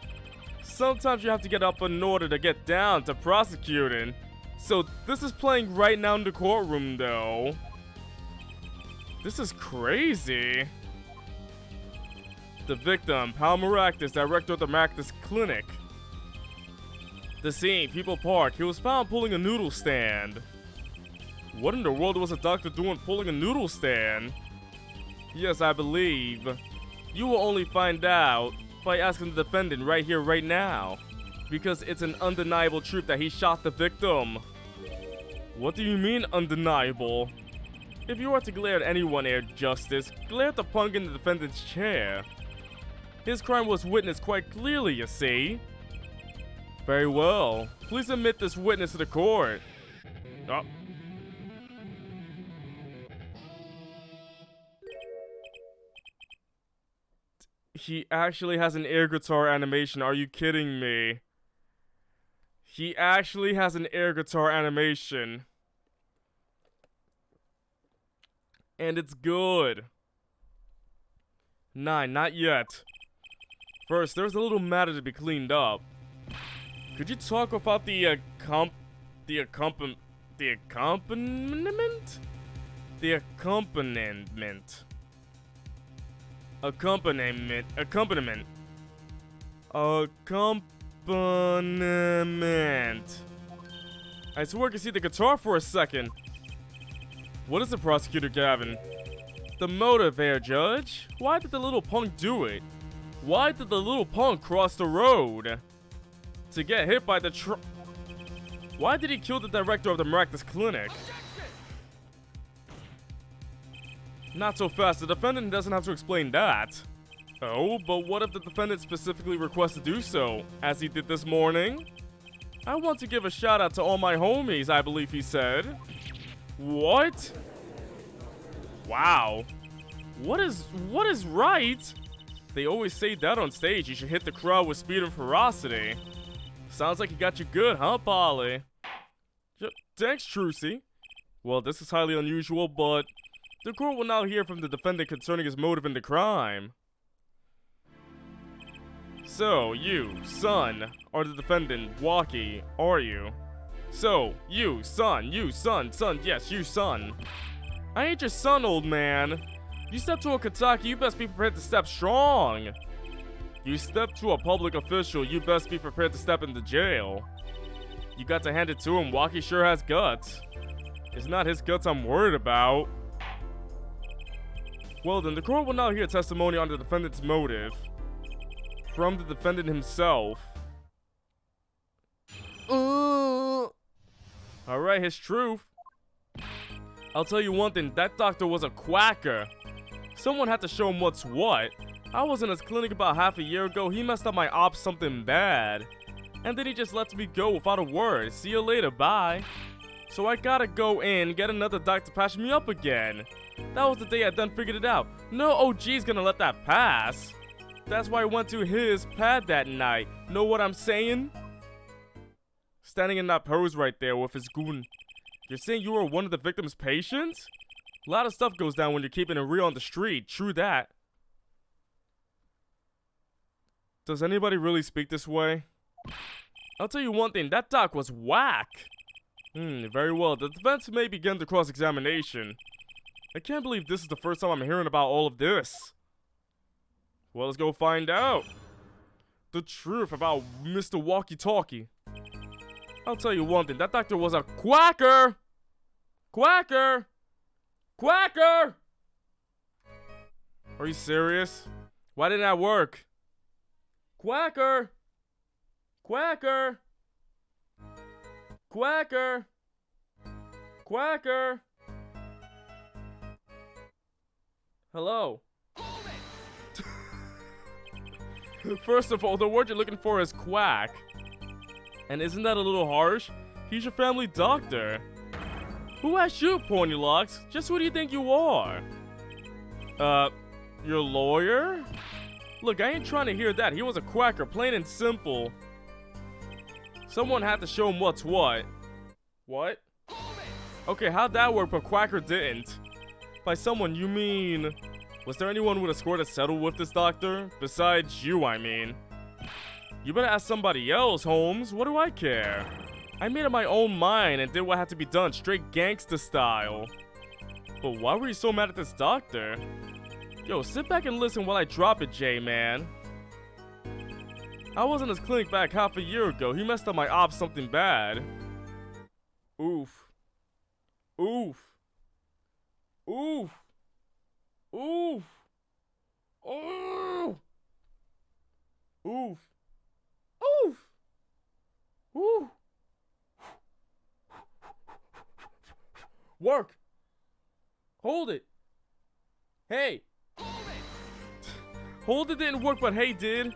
Sometimes you have to get up in order to get down to prosecuting. So this is playing right now in the courtroom though. This is crazy. The victim, Pal Maractus, director of the Maractus Clinic. The scene, People Park. He was found pulling a noodle stand. What in the world was a doctor doing pulling a noodle stand? Yes, I believe. You will only find out by asking the defendant right here, right now. Because it's an undeniable truth that he shot the victim. What do you mean, undeniable? If you were to glare at anyone, Air Justice, glare at the punk in the defendant's chair. His crime was witnessed quite clearly, you see. Very well. Please admit this witness to the court. Oh. He actually has an air guitar animation. Are you kidding me? He actually has an air guitar animation. And it's good. 9, not yet. First, there's a little matter to be cleaned up. Could you talk about the accompaniment? The accompaniment. I swear I can see the guitar for a second. What is it, Prosecutor Gavin? The motive, Air Judge. Why did the little punk do it? Why did the little punk cross the road? To get hit by the Why did he kill the director of the Maractus Clinic? Not so fast. The defendant doesn't have to explain that. Oh, but what if the defendant specifically requests to do so, as he did this morning? I want to give a shout out to all my homies, I believe he said. What? Wow. What is right? They always say that on stage. You should hit the crowd with speed and ferocity. Sounds like he got you good, huh, Polly? Thanks, Trucy. Well, this is highly unusual, but the court will now hear from the defendant concerning his motive in the crime. So, you, son, are the defendant, Waki, are you? So, you, son, yes, you, son. I ain't your son, old man. You step to a Kataki, you best be prepared to step strong. You step to a public official, you best be prepared to step into jail. You got to hand it to him, Waki sure has guts. It's not his guts I'm worried about. Well then, the court will now hear testimony on the defendant's motive. From the defendant himself. Alright, his truth. I'll tell you one thing, that doctor was a quacker. Someone had to show him what's what. I was in his clinic about half a year ago, he messed up my ops something bad. And then he just lets me go without a word. See you later, bye. So I gotta go in, get another doc to patch me up again. That was the day I done figured it out. No OG's gonna let that pass. That's why I went to his pad that night. Know what I'm saying? Standing in that pose right there with his goon. You're saying you were one of the victim's patients? A lot of stuff goes down when you're keeping it real on the street. True that. Does anybody really speak this way? I'll tell you one thing, that doc was whack. Very well. The defense may begin the cross-examination. I can't believe this is the first time I'm hearing about all of this. Well, let's go find out the truth about Mr. Walkie-Talkie. I'll tell you one thing, that doctor was a quacker! Quacker! Quacker! Are you serious? Why didn't that work? Quacker! Quacker! Quacker! Quacker! Hello? First of all, the word you're looking for is quack. And isn't that a little harsh? He's your family doctor. Who asked you, Ponylocks? Just who do you think you are? Your lawyer? Look, I ain't trying to hear that. He was a quacker, plain and simple. Someone had to show him what's what. What? Okay, how'd that work, but Quacker didn't? By someone, you mean... Was there anyone with a score to settle with this doctor? Besides you, I mean. You better ask somebody else, Holmes. What do I care? I made up my own mind and did what had to be done, straight gangsta style. But why were you so mad at this doctor? Yo, sit back and listen while I drop it, J-Man. I was in his clinic back half a year ago. He messed up my ops something bad. Oof. Oof. Oof. Oof. Oof. Oof. Oof. Oof. Work. Hold it. Hey. Hold it didn't work, but hey did.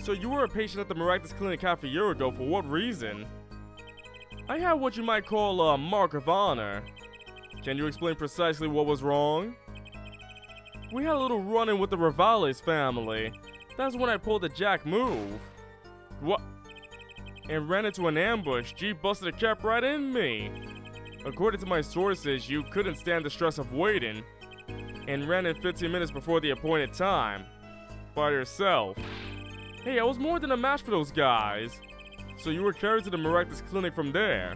So you were a patient at the Miraculous Clinic half a year ago. For what reason? I had what you might call a mark of honor. Can you explain precisely what was wrong? We had a little run-in with the Rivales family. That's when I pulled the Jack move. What? And ran into an ambush. G busted a cap right in me. According to my sources, you couldn't stand the stress of waiting and ran in 15 minutes before the appointed time. By yourself. Hey, I was more than a match for those guys. So you were carried to the Miraculous Clinic from there.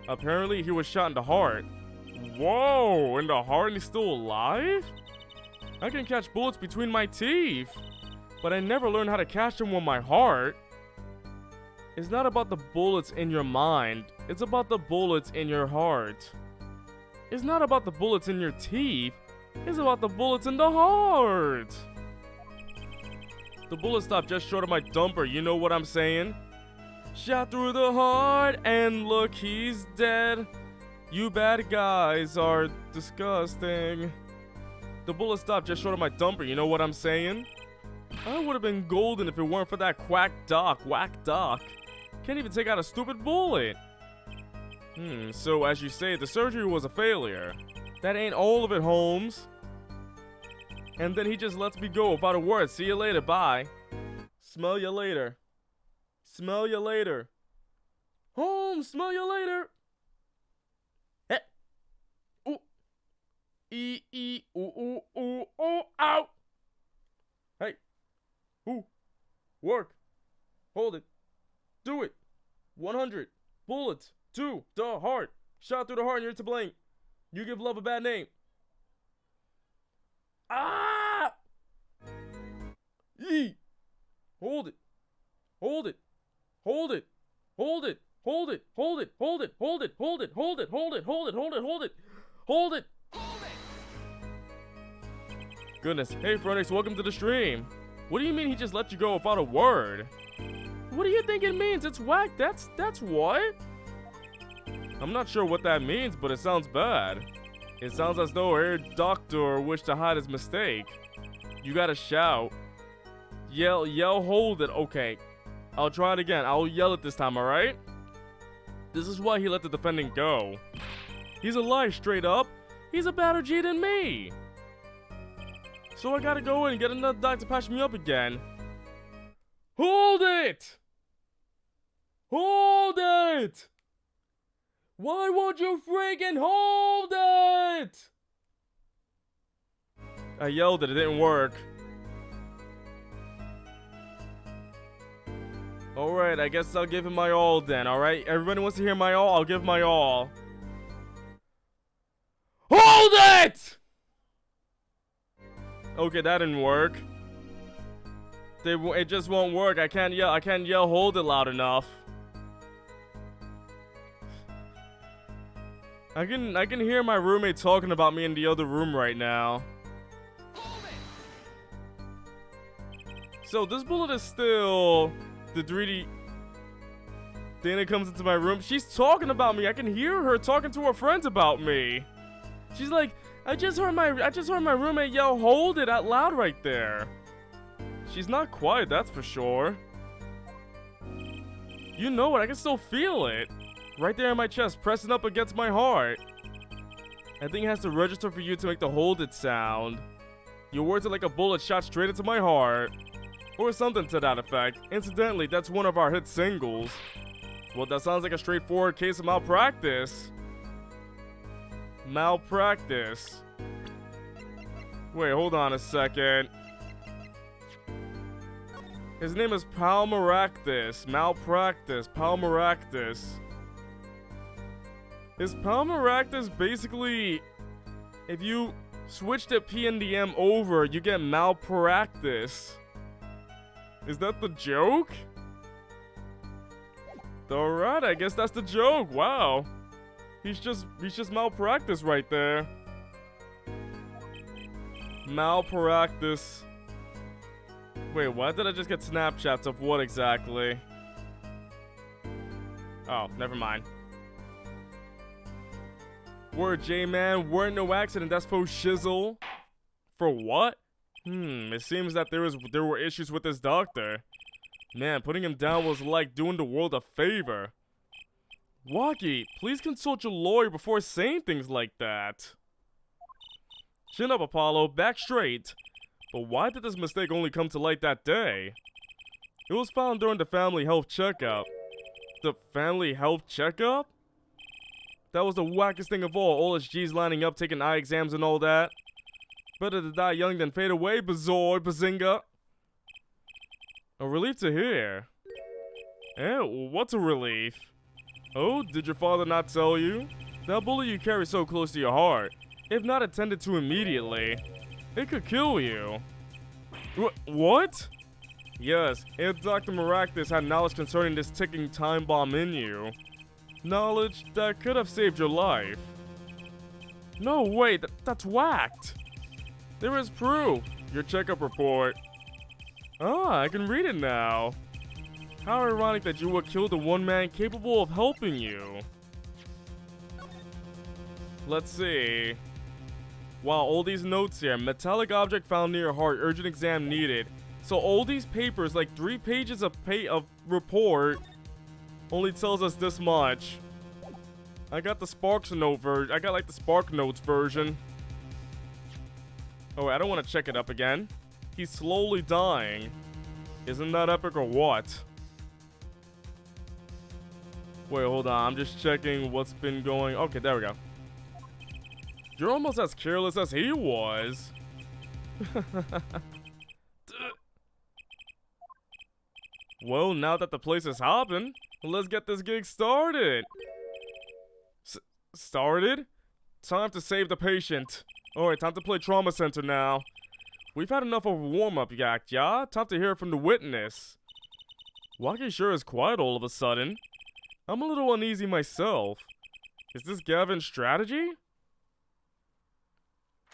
Apparently, he was shot in the heart. Whoa, in the heart and he's still alive? I can catch bullets between my teeth, but I never learned how to catch them with my heart. It's not about the bullets in your mind, it's about the bullets in your heart. It's not about the bullets in your teeth, it's about the bullets in the heart. The bullet stopped just short of my dumper, you know what I'm saying? Shot through the heart and look, he's dead. You bad guys are disgusting. The bullet stopped just short of my dumper, you know what I'm saying? I would have been golden if it weren't for that whack doc. Can't even take out a stupid bullet. So as you say, the surgery was a failure. That ain't all of it, Holmes. And then he just lets me go without a word. See you later, bye. Smell you later. Smell you later. Holmes, smell you later. Hey. ooh, ooh, ooh, ow! Hey. Ooh. Work. Hold it. Do it. 100. Bullets. 2. The heart. Shot through the heart and you're to blame. You give love a bad name. Ah! Yee! Hold it. Hold it. Hold it. Hold it. Hold it. Hold it. Hold it. Hold it. Hold it. Hold it. Hold it. Hold it. Hold it. Hold it. Hold it. Goodness. Hey, Fronix, welcome to the stream. What do you mean he just let you go without a word? What do you think it means? It's whack. That's what? I'm not sure what that means, but it sounds bad. It sounds as though our doctor wished to hide his mistake. You gotta shout. Yell, hold it. Okay. I'll try it again. I'll yell it this time, alright? This is why he let the defendant go. He's a liar, straight up. He's a better G than me. So I gotta go in and get another doctor to patch me up again. Hold it! Hold it! Why won't you freaking hold it? I yelled it didn't work. Alright, I guess I'll give him my all then, alright? Everybody wants to hear my all, I'll give my all. Hold it! Okay, that didn't work. It just won't work. I can't yell hold it loud enough. I can hear my roommate talking about me in the other room right now. So this bullet is still the 3D. Dana comes into my room. She's talking about me. I can hear her talking to her friends about me. She's like, I just heard my roommate yell hold it out loud right there. She's not quiet, that's for sure. You know what? I can still feel it. Right there in my chest, pressing up against my heart. I think it has to register for you to make the hold it sound. Your words are like a bullet shot straight into my heart. Or something to that effect. Incidentally, that's one of our hit singles. Well, that sounds like a straightforward case of malpractice. Malpractice. Wait, hold on a second. His name is Palmaractus. Malpractice. Palmaractus. Is Palmaractus basically, if you switch the P and the M over, you get malpractice? Is that the joke? Alright, I guess that's the joke. Wow. He's just malpractice right there. Malpractice. Wait, why did I just get Snapchats of what exactly? Oh, never mind. Word, J-Man. Weren't no accident. That's for shizzle. For what? It seems that there were issues with this doctor. Man, putting him down was like doing the world a favor. Waki, please consult your lawyer before saying things like that. Chin up, Apollo. Back straight. But why did this mistake only come to light that day? It was found during the family health checkup. The family health checkup? That was the wackest thing of all his G's lining up, taking eye exams and all that. Better to die young than fade away, Bazoy, Bazinga. A relief to hear. What's a relief? Oh, did your father not tell you? That bullet you carry so close to your heart, if not attended to immediately, it could kill you. What? Yes, if Dr. Maractus had knowledge concerning this ticking time bomb in you. Knowledge that could have saved your life. No way, that's whacked. There is proof. Your checkup report. Ah, I can read it now. How ironic that you would kill the one man capable of helping you. Let's see. Wow, all these notes here. Metallic object found near heart. Urgent exam needed. So all these papers, like 3 pages of report, only tells us this much. I got the Sparks Note version. I got like the Spark Notes version. Oh, wait, I don't want to check it up again. He's slowly dying. Isn't that epic or what? Wait, hold on. I'm just checking what's been going. Okay, there we go. You're almost as careless as he was. Well, now that the place is hopping, let's get this gig started. Started? Time to save the patient. Alright, time to play Trauma Center now. We've had enough of a warm-up act, yeah? Time to hear from the witness. Waki sure is quiet all of a sudden. I'm a little uneasy myself. Is this Gavin's strategy?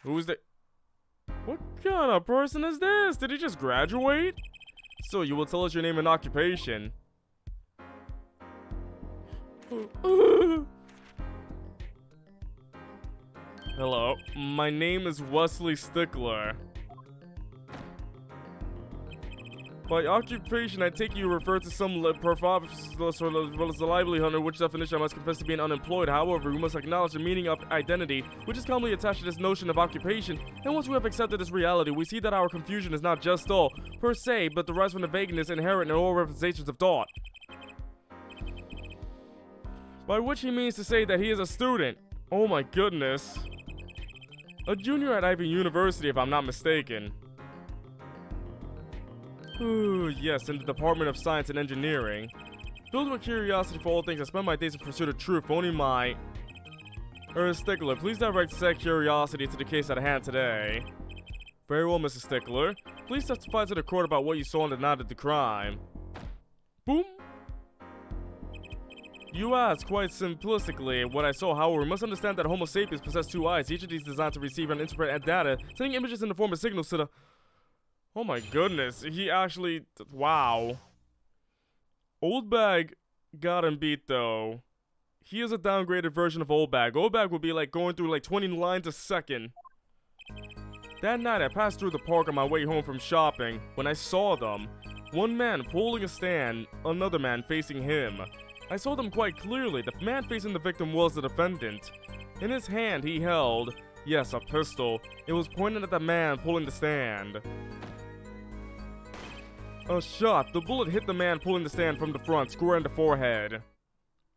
Who's the... What kind of person is this? Did he just graduate? So you will tell us your name and occupation. Hello, my name is Wesley Stickler. By occupation, I take you refer to some livelihood, in which definition I must confess to being unemployed. However, we must acknowledge the meaning of identity, which is commonly attached to this notion of occupation. And once we have accepted this reality, we see that our confusion is not just all, per se, but derives from the vagueness inherent in all representations of thought. By which he means to say that he is a student. Oh my goodness. A junior at Ivy University, if I'm not mistaken. Ooh, yes, in the Department of Science and Engineering. Filled with curiosity for all things, I spend my days in pursuit of truth. Only my... Stickler, please direct said curiosity to the case at hand today. Very well, Mr. Stickler. Please testify to the court about what you saw on the night of the crime. Boom. You asked, quite simplistically, what I saw. However, we must understand that Homo sapiens possess two eyes, each of these designed to receive and interpret data, sending images in the form of signals to the... Oh my goodness, he actually... Wow. Old Bag got him beat, though. He is a downgraded version of Old Bag. Old Bag would be like going through like 20 lines a second. That night, I passed through the park on my way home from shopping when I saw them. One man pulling a stand, another man facing him. I saw them quite clearly. The man facing the victim was the defendant. In his hand, he held, yes, a pistol. It was pointed at the man pulling the stand. A shot. The bullet hit the man pulling the stand from the front, square in the forehead.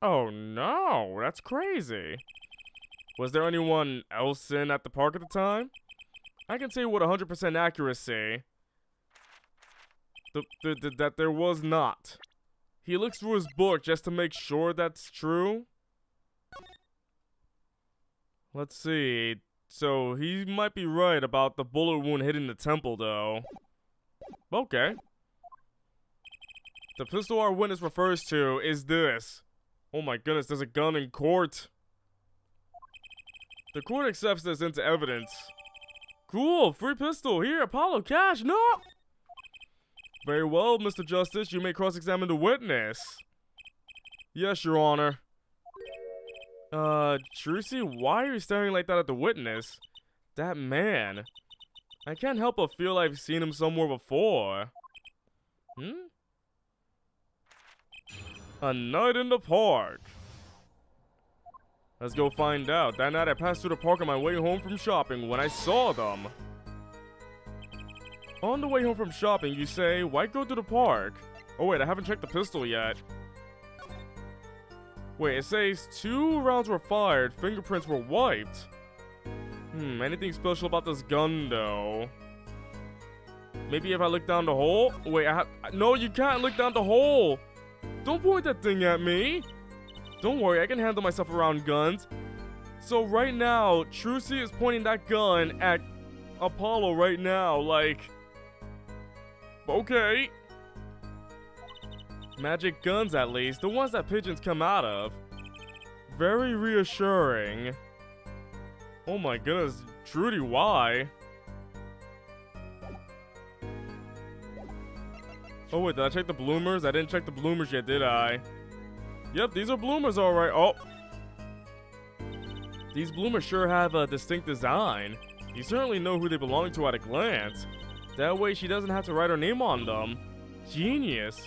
Oh no, that's crazy. Was there anyone else in at the park at the time? I can say with 100% accuracy that there was not. He looks through his book just to make sure that's true. Let's see. So he might be right about the bullet wound hitting the temple, though. Okay. The pistol our witness refers to is this. Oh my goodness, there's a gun in court. The court accepts this into evidence. Cool, free pistol. Here, Apollo, cash, no! Very well, Mr. Justice, you may cross-examine the witness. Yes, Your Honor. Trucy, why are you staring like that at the witness? That man. I can't help but feel I've seen him somewhere before. A night in the park. Let's go find out. That night I passed through the park on my way home from shopping when I saw them. On the way home from shopping, you say, why go to the park? Oh wait, I haven't checked the pistol yet. Wait, it says 2 rounds were fired, fingerprints were wiped. Anything special about this gun though? Maybe if I look down the hole? Wait, no, you can't look down the hole! Don't point that thing at me! Don't worry, I can handle myself around guns. So right now, Trucy is pointing that gun at Apollo right now, like... Okay. Magic guns, at least. The ones that pigeons come out of. Very reassuring. Oh my goodness. Trudy, why? Oh wait, did I check the bloomers? I didn't check the bloomers yet, did I? Yep, these are bloomers alright. Oh. These bloomers sure have a distinct design. You certainly know who they belong to at a glance. That way she doesn't have to write her name on them. Genius.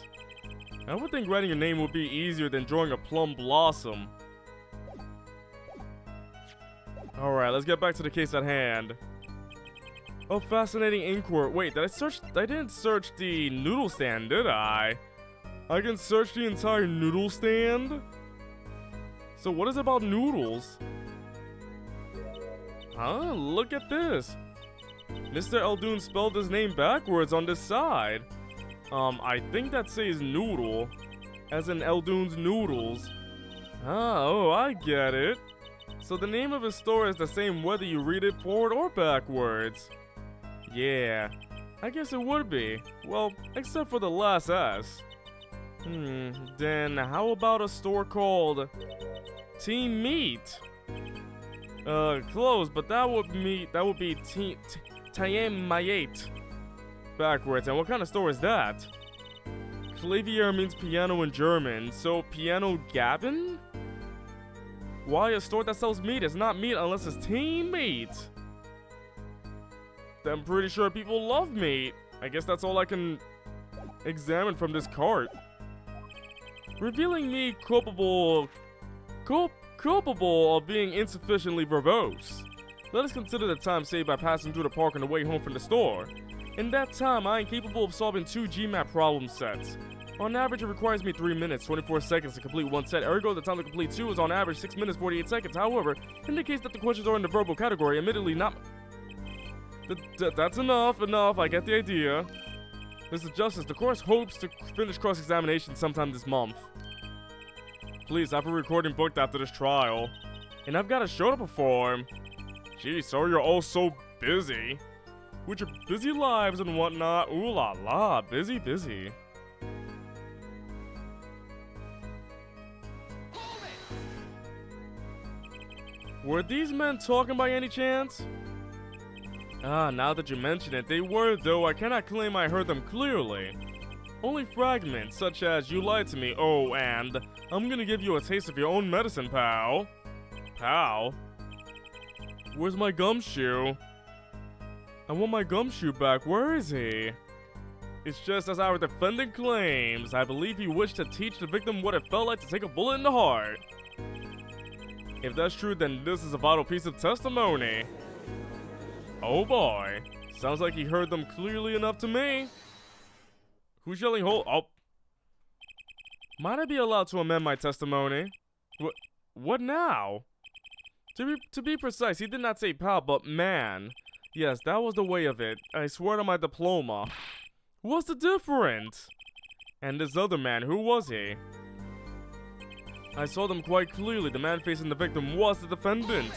I would think writing your name would be easier than drawing a plum blossom. Alright, let's get back to the case at hand. Oh, fascinating inquiry. Wait, I didn't search the noodle stand, did I? I can search the entire noodle stand? So what is it about noodles? Huh? Look at this. Mr. Eldoon spelled his name backwards on this side. I think that says noodle, as in Eldoon's noodles. Oh, I get it. So the name of his store is the same whether you read it forward or backwards. Yeah, I guess it would be. Well, except for the last S. Then how about a store called Team Meat? Close, but that would be Tayem Mayet backwards. And what kind of store is that? Clavier means piano in German, so Piano Gavin? Why a store that sells meat is not meat unless it's Team Meat? I'm pretty sure people love meat. I guess that's all I can examine from this cart. Revealing me culpable of being insufficiently verbose. Let us consider the time saved by passing through the park on the way home from the store. In that time, I am capable of solving 2 GMAT problem sets. On average, it requires me 3 minutes, 24 seconds to complete one set. Ergo, the time to complete 2 is on average 6 minutes, 48 seconds. However, indicates that the questions are in the verbal category, admittedly not... That's enough. I get the idea. Mr. Justice, the course hopes to finish cross-examination sometime this month. Please, have a recording booked after this trial. And I've got a show to perform. Geez, sorry you're all so busy. With your busy lives and whatnot. Ooh la la, busy. Were these men talking by any chance? Now that you mention it, they were, though I cannot claim I heard them clearly. Only fragments, such as, you lied to me, oh, and, I'm gonna give you a taste of your own medicine, pal. Pal? Where's my gumshoe? I want my gumshoe back, where is he? It's just as our defendant claims, I believe he wished to teach the victim what it felt like to take a bullet in the heart. If that's true, then this is a vital piece of testimony. Oh boy, sounds like he heard them clearly enough to me. Who's yelling oh. Might I be allowed to amend my testimony? What now? To be precise, he did not say pal, but man. Yes, that was the way of it. I swear to my diploma. What's the difference? And this other man, who was he? I saw them quite clearly. The man facing the victim was the defendant.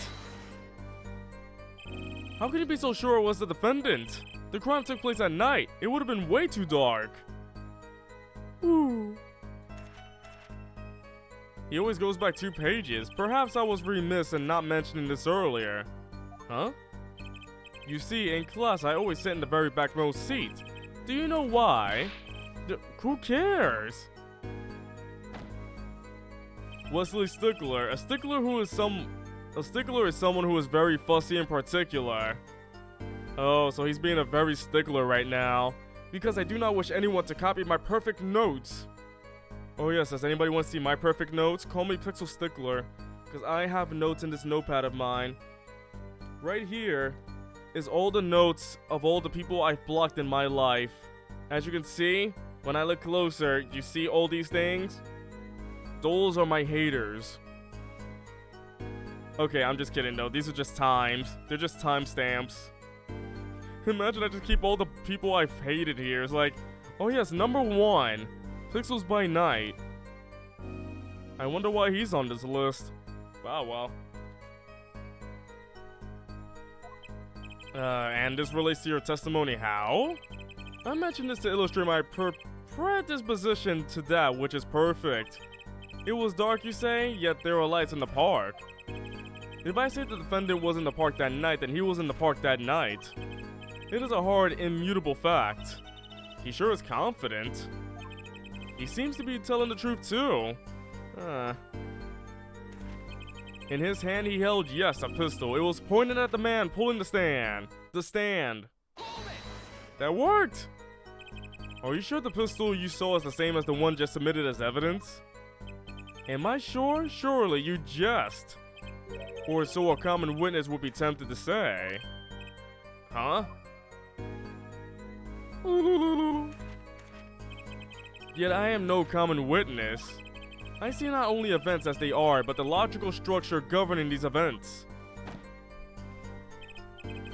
How can you be so sure it was the defendant? The crime took place at night. It would have been way too dark. Ooh. He always goes back 2 pages. Perhaps I was remiss in not mentioning this earlier. Huh? You see, in class I always sit in the very back row seat. Do you know why? Who cares? Wesley Stickler. A stickler is someone who is very fussy and particular. Oh, so he's being a very stickler right now. Because I do not wish anyone to copy my perfect notes. Oh yes, does anybody want to see my perfect notes? Call me Pixel Stickler. Because I have notes in this notepad of mine. Right here is all the notes of all the people I've blocked in my life. As you can see, when I look closer, you see all these things? Those are my haters. Okay, I'm just kidding though. These are just times. They're just timestamps. Imagine I just keep all the people I've hated here. It's like, oh yes, number 1, Pixels by Night. I wonder why he's on this list. Wow, well. And this relates to your testimony, how? I mentioned this to illustrate my predisposition to that, which is perfect. It was dark, you say, yet there were lights in the park. If I say the defendant was in the park that night, then he was in the park that night. It is a hard, immutable fact. He sure is confident. He seems to be telling the truth too. In his hand he held, yes, a pistol. It was pointed at the man pulling the stand. The stand. That worked! Are you sure the pistol you saw is the same as the one just submitted as evidence? Am I sure? Surely you jest. Or so a common witness would be tempted to say. Huh? Yet I am no common witness. I see not only events as they are, but the logical structure governing these events.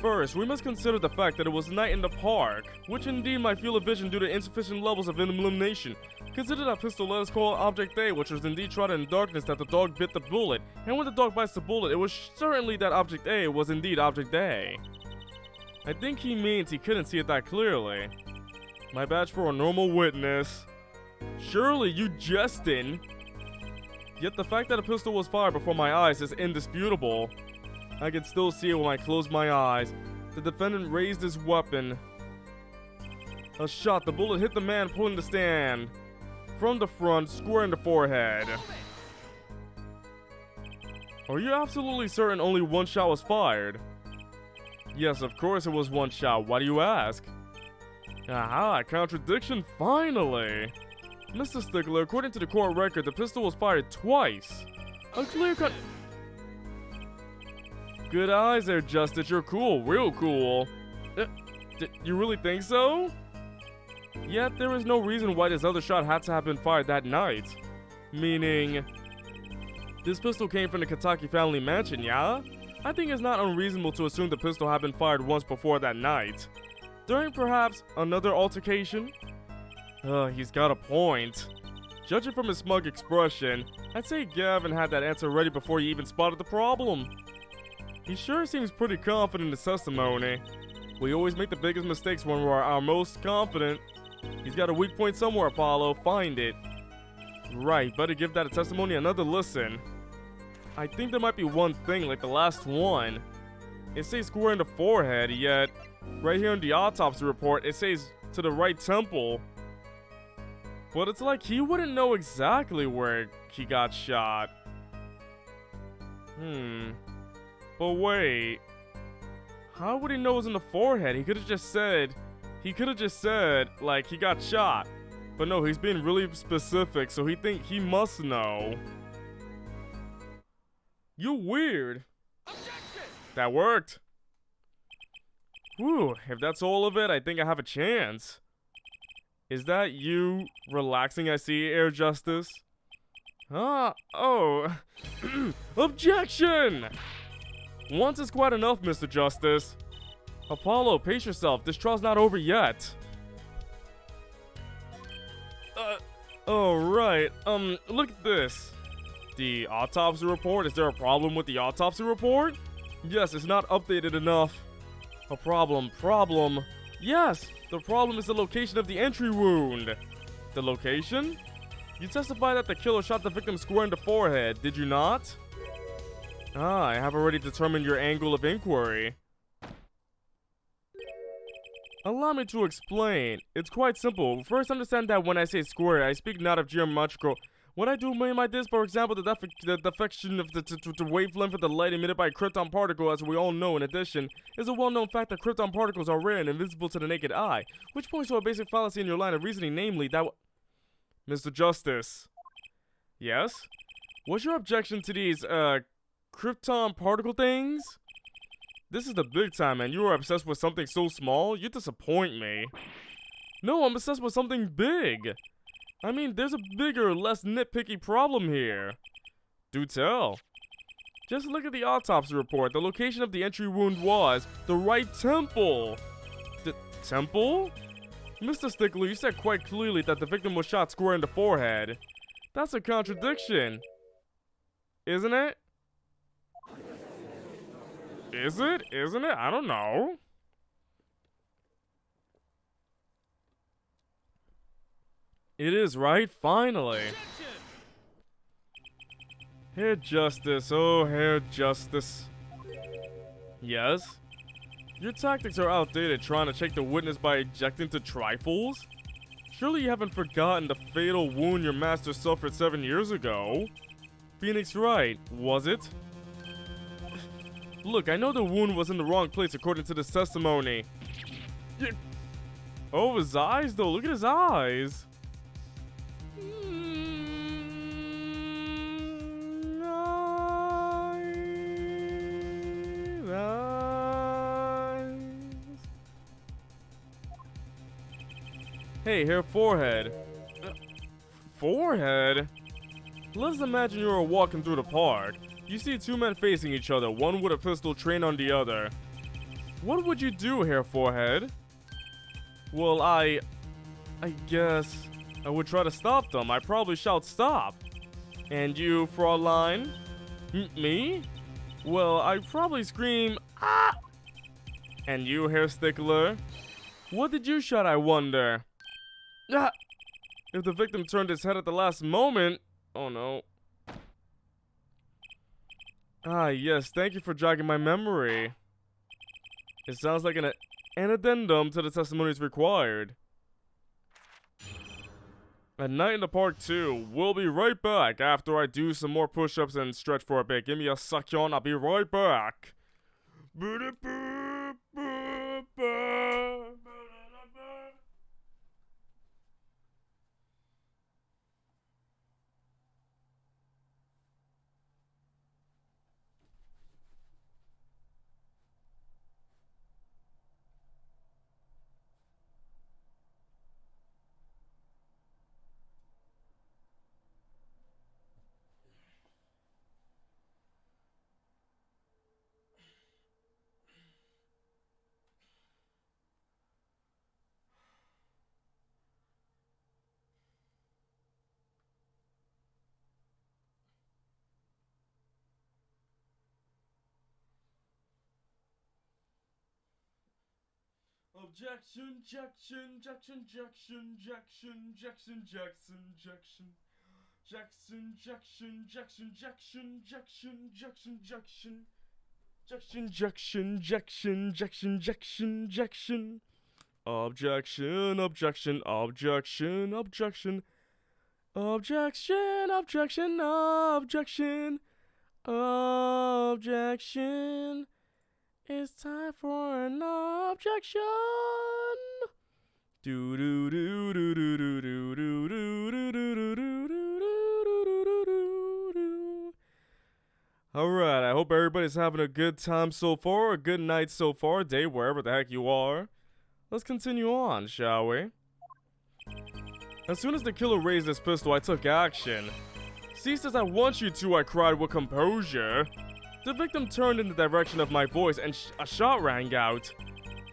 First, we must consider the fact that it was night in the park, which indeed might field of vision due to insufficient levels of illumination. Consider that pistol let us call Object A, which was indeed shot in darkness that the dog bit the bullet, and when the dog bites the bullet, it was certainly that Object A was indeed Object A. I think he means he couldn't see it that clearly. My badge for a normal witness. Surely you jesting? Yet the fact that a pistol was fired before my eyes is indisputable. I can still see it when I close my eyes. The defendant raised his weapon. A shot, the bullet hit the man pulling the stand. From the front, square in the forehead. Are you absolutely certain only one shot was fired? Yes, of course it was one shot. Why do you ask? Aha, contradiction finally! Mr. Stickler, according to the court record, the pistol was fired twice. A clear cut. Good eyes there, Justice. You're cool, real cool. You really think so? Yet there is no reason why this other shot had to have been fired that night. Meaning, this pistol came from the Kataki family mansion, yeah? I think it's not unreasonable to assume the pistol had been fired once before that night. During perhaps another altercation? He's got a point. Judging from his smug expression, I'd say Gavin had that answer ready before he even spotted the problem. He sure seems pretty confident in his testimony. We always make the biggest mistakes when we're our most confident. He's got a weak point somewhere, Apollo. Find it. Right, better give that a testimony another listen. I think there might be one thing like the last one. It says square in the forehead, yet right here in the autopsy report, it says to the right temple. But it's like he wouldn't know exactly where he got shot. But wait. How would he know it was in the forehead? He could have just said, like, he got shot. But no, he's being really specific, so he must know. You weird. Objection! That worked. Whew, if that's all of it, I think I have a chance. Is that you relaxing, I see, Air Justice? Objection! Once is quite enough, Mr. Justice. Apollo, pace yourself. This trial's not over yet. Oh, right. Look at this. The autopsy report? Is there a problem with the autopsy report? Yes, it's not updated enough. A problem. Yes, the problem is the location of the entry wound. The location? You testified that the killer shot the victim square in the forehead, did you not? I have already determined your angle of inquiry. Allow me to explain. It's quite simple. First, understand that when I say square, I speak not of geometrical. What I do mean by this, for example, the deflection of the wavelength of the light emitted by a krypton particle, as we all know in addition, is a well-known fact that krypton particles are rare and invisible to the naked eye, which points to a basic fallacy in your line of reasoning, namely that Mr. Justice. Yes? What's your objection to these, krypton particle things? This is the big time, man. You are obsessed with something so small? You disappoint me. No, I'm obsessed with something big. I mean, there's a bigger, less nitpicky problem here. Do tell. Just look at the autopsy report. The location of the entry wound was the right temple. The temple? Mr. Stickler, you said quite clearly that the victim was shot square in the forehead. That's a contradiction. Isn't it? Is it? Isn't it? I don't know. It is, right? Finally. Hair Justice, oh, Hair Justice. Yes? Your tactics are outdated, trying to check the witness by ejecting to trifles? Surely you haven't forgotten the fatal wound your master suffered 7 years ago? Phoenix Wright, was it? Look, I know the wound was in the wrong place according to this testimony. Oh, his eyes though, look at his eyes. Hey, hair forehead. Forehead? Let's imagine you were walking through the park. You see two men facing each other, one with a pistol trained on the other. What would you do here, Forehead? Well, I guess I would try to stop them. I probably shout stop. And you, Fraulein? Me? Well, I'd probably scream, ah! And you, Hair Stickler? What did you shout, I wonder? Ah! If the victim turned his head at the last moment... Oh no. Ah, yes, thank you for jogging my memory. It sounds like an addendum to the testimonies required. A Night in the Park 2. We'll be right back after I do some more push-ups and stretch for a bit. Give me a second, I'll be right back. Objection, Jackson, Jackson, Jackson, Jackson, Jackson, Jackson, Jackson. Jackson, Jackson, Jackson, Jackson, Jackson, Jackson, Jackson. Jackson, Jackson, Jackson, Jackson, Jackson, Jackson. Objection, objection, objection, objection. Objection, objection, objection. Objection. It's time for an objection. Do do do do do do do do do do do do do do. Alright, I hope everybody's having a good time so far, a good night so far, day, wherever the heck you are. Let's continue on, shall we? As soon as the killer raised his pistol, I took action. "See, says I want you to," I cried with composure. The victim turned in the direction of my voice and a shot rang out.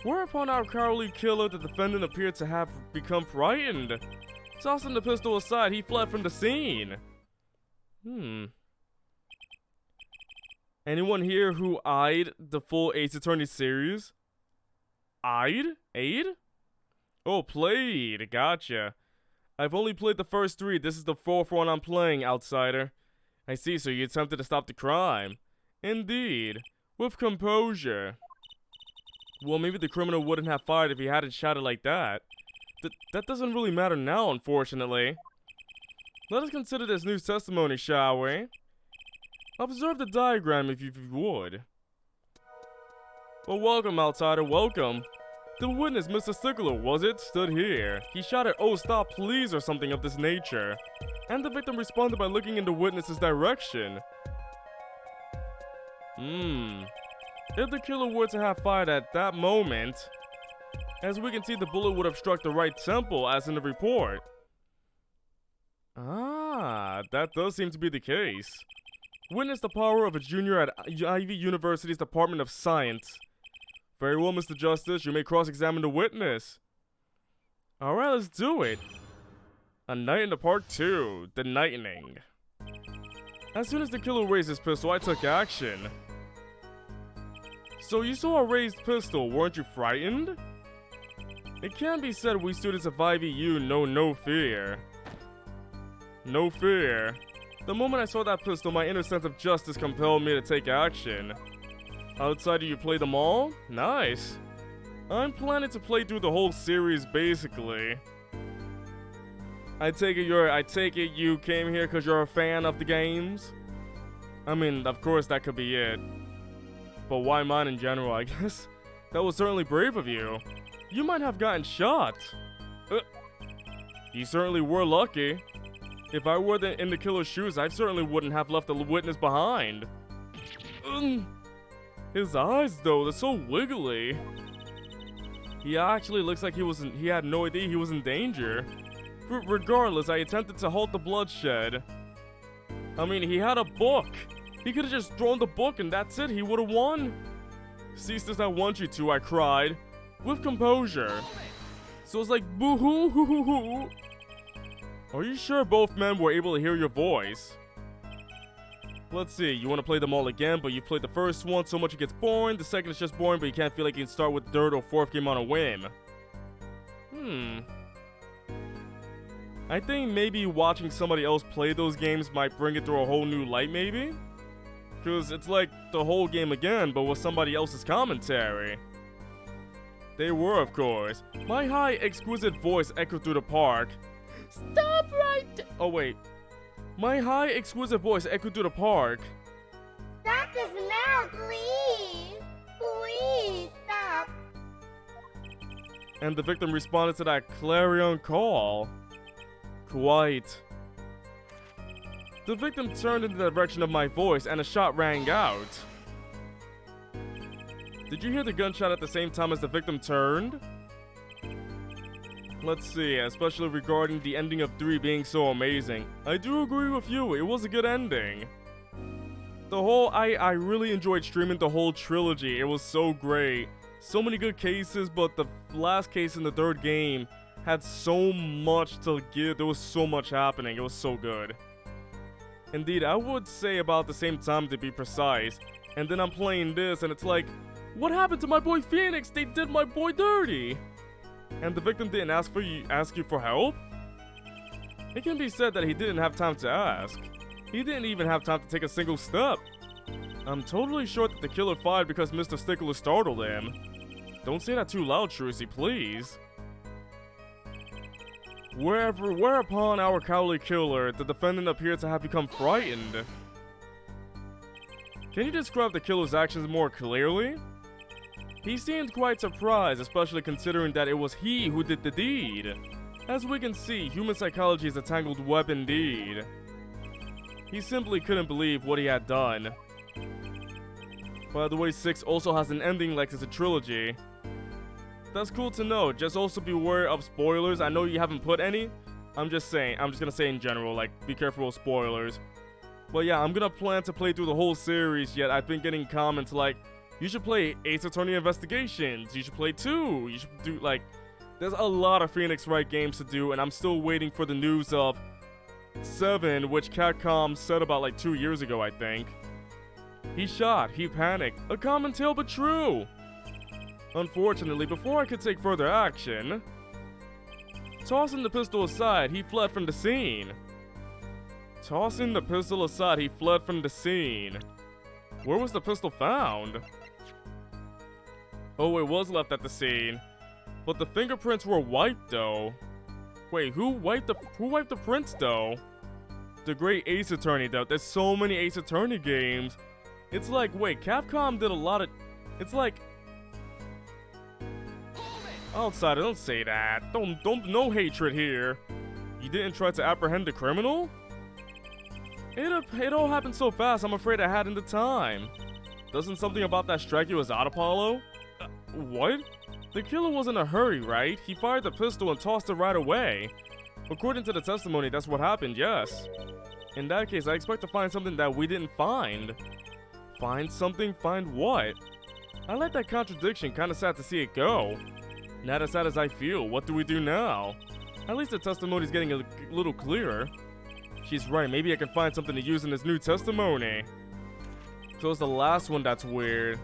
Whereupon our cowardly killer, the defendant, appeared to have become frightened. Tossing the pistol aside, he fled from the scene. Anyone here who eyed the full Ace Attorney series? Eyed? Aid? Oh, played. Gotcha. I've only played the first 3. This is the 4th one I'm playing, outsider. I see, so you attempted to stop the crime. Indeed. With composure. Well, maybe the criminal wouldn't have fired if he hadn't shouted like that. That doesn't really matter now, unfortunately. Let us consider this new testimony, shall we? Observe the diagram if you would. Well, welcome, outsider, welcome. The witness, Mr. Stickler, was it? Stood here. He shouted, "Oh, stop, please," or something of this nature. And the victim responded by looking in the witness's direction. If the killer were to have fired at that moment, as we can see, the bullet would have struck the right temple, as in the report. Ah, that does seem to be the case. Witness the power of a junior at Ivy University's Department of Science. Very well, Mr. Justice, you may cross-examine the witness. Alright, let's do it. A Night in the Park 2, The Nightening. As soon as the killer raised his pistol, I took action. So you saw a raised pistol, weren't you frightened? It can be said we students of IVU know no fear. No fear. The moment I saw that pistol, my inner sense of justice compelled me to take action. Outsider, you play them all? Nice. I'm planning to play through the whole series, basically. I take it you came here because you're a fan of the games? I mean, of course that could be it. But why mine in general, I guess? That was certainly brave of you. You might have gotten shot. You certainly were lucky. If I were in the killer's shoes, I certainly wouldn't have left the witness behind. His eyes, though, they're so wiggly. He actually looks like he had no idea he was in danger. Regardless, I attempted to halt the bloodshed. I mean, he had a book. He could have just thrown the book and that's it, he would have won. Cease this, I want you to, I cried. With composure. So it's like, boo-hoo, hoo-hoo-hoo. Are you sure both men were able to hear your voice? Let's see, you want to play them all again, but you've played the first one so much it gets boring. The second is just boring, but you can't feel like you can start with the third or fourth game on a whim. I think maybe watching somebody else play those games might bring it through a whole new light, maybe? Because it's like the whole game again, but with somebody else's commentary. They were, of course. My high, exquisite voice echoed through the park. Stop right... Oh, wait. My high, exquisite voice echoed through the park. Stop this now, please! Please, stop! And the victim responded to that clarion call. Quite. The victim turned in the direction of my voice and a shot rang out. Did you hear the gunshot at the same time as the victim turned? Let's see, especially regarding the ending of 3 being so amazing. I do agree with you, it was a good ending. I really enjoyed streaming the whole trilogy, it was so great. So many good cases, but the last case in the 3rd game had so much to give, there was so much happening, it was so good. Indeed, I would say about the same time to be precise. And then I'm playing this and it's like, what happened to my boy Phoenix? They did my boy dirty! And the victim didn't ask you for help? It can be said that he didn't have time to ask. He didn't even have time to take a single step. I'm totally sure that the killer fired because Mr. Stickler startled him. Don't say that too loud, Trucy, please. Whereupon our cowardly killer, the defendant appeared to have become frightened. Can you describe the killer's actions more clearly? He seemed quite surprised, especially considering that it was he who did the deed. As we can see, human psychology is a tangled web indeed. He simply couldn't believe what he had done. By the way, 6 also has an ending like it's a trilogy. That's cool to know, just also beware of spoilers. I know you haven't put any. I'm just gonna say in general, like, be careful of spoilers. But yeah, I'm gonna plan to play through the whole series, yet I've been getting comments like, you should play Ace Attorney Investigations, you should play 2, you should do, like, there's a lot of Phoenix Wright games to do, and I'm still waiting for the news of 7, which Capcom said about like 2 years ago, I think. He shot, he panicked, a common tale but true! Unfortunately, before I could take further action, tossing the pistol aside, he fled from the scene. Tossing the pistol aside, he fled from the scene. Where was the pistol found? Oh, it was left at the scene. But the fingerprints were wiped though. Wait, who wiped the prints though? The great Ace Attorney though. There's so many Ace Attorney games. It's like, wait, Capcom did a lot of... It's like... Outsider, don't say that. No hatred here. You didn't try to apprehend the criminal? It all happened so fast, I'm afraid I hadn't the time. Doesn't something about that strike you as odd, Apollo? What? The killer was in a hurry, right? He fired the pistol and tossed it right away. According to the testimony, that's what happened, yes. In that case, I expect to find something that we didn't find. Find something? Find what? I like that contradiction, kinda sad to see it go. Not as sad as I feel, what do we do now? At least the testimony's getting a little clearer. She's right, maybe I can find something to use in this new testimony. So it's the last one that's weird.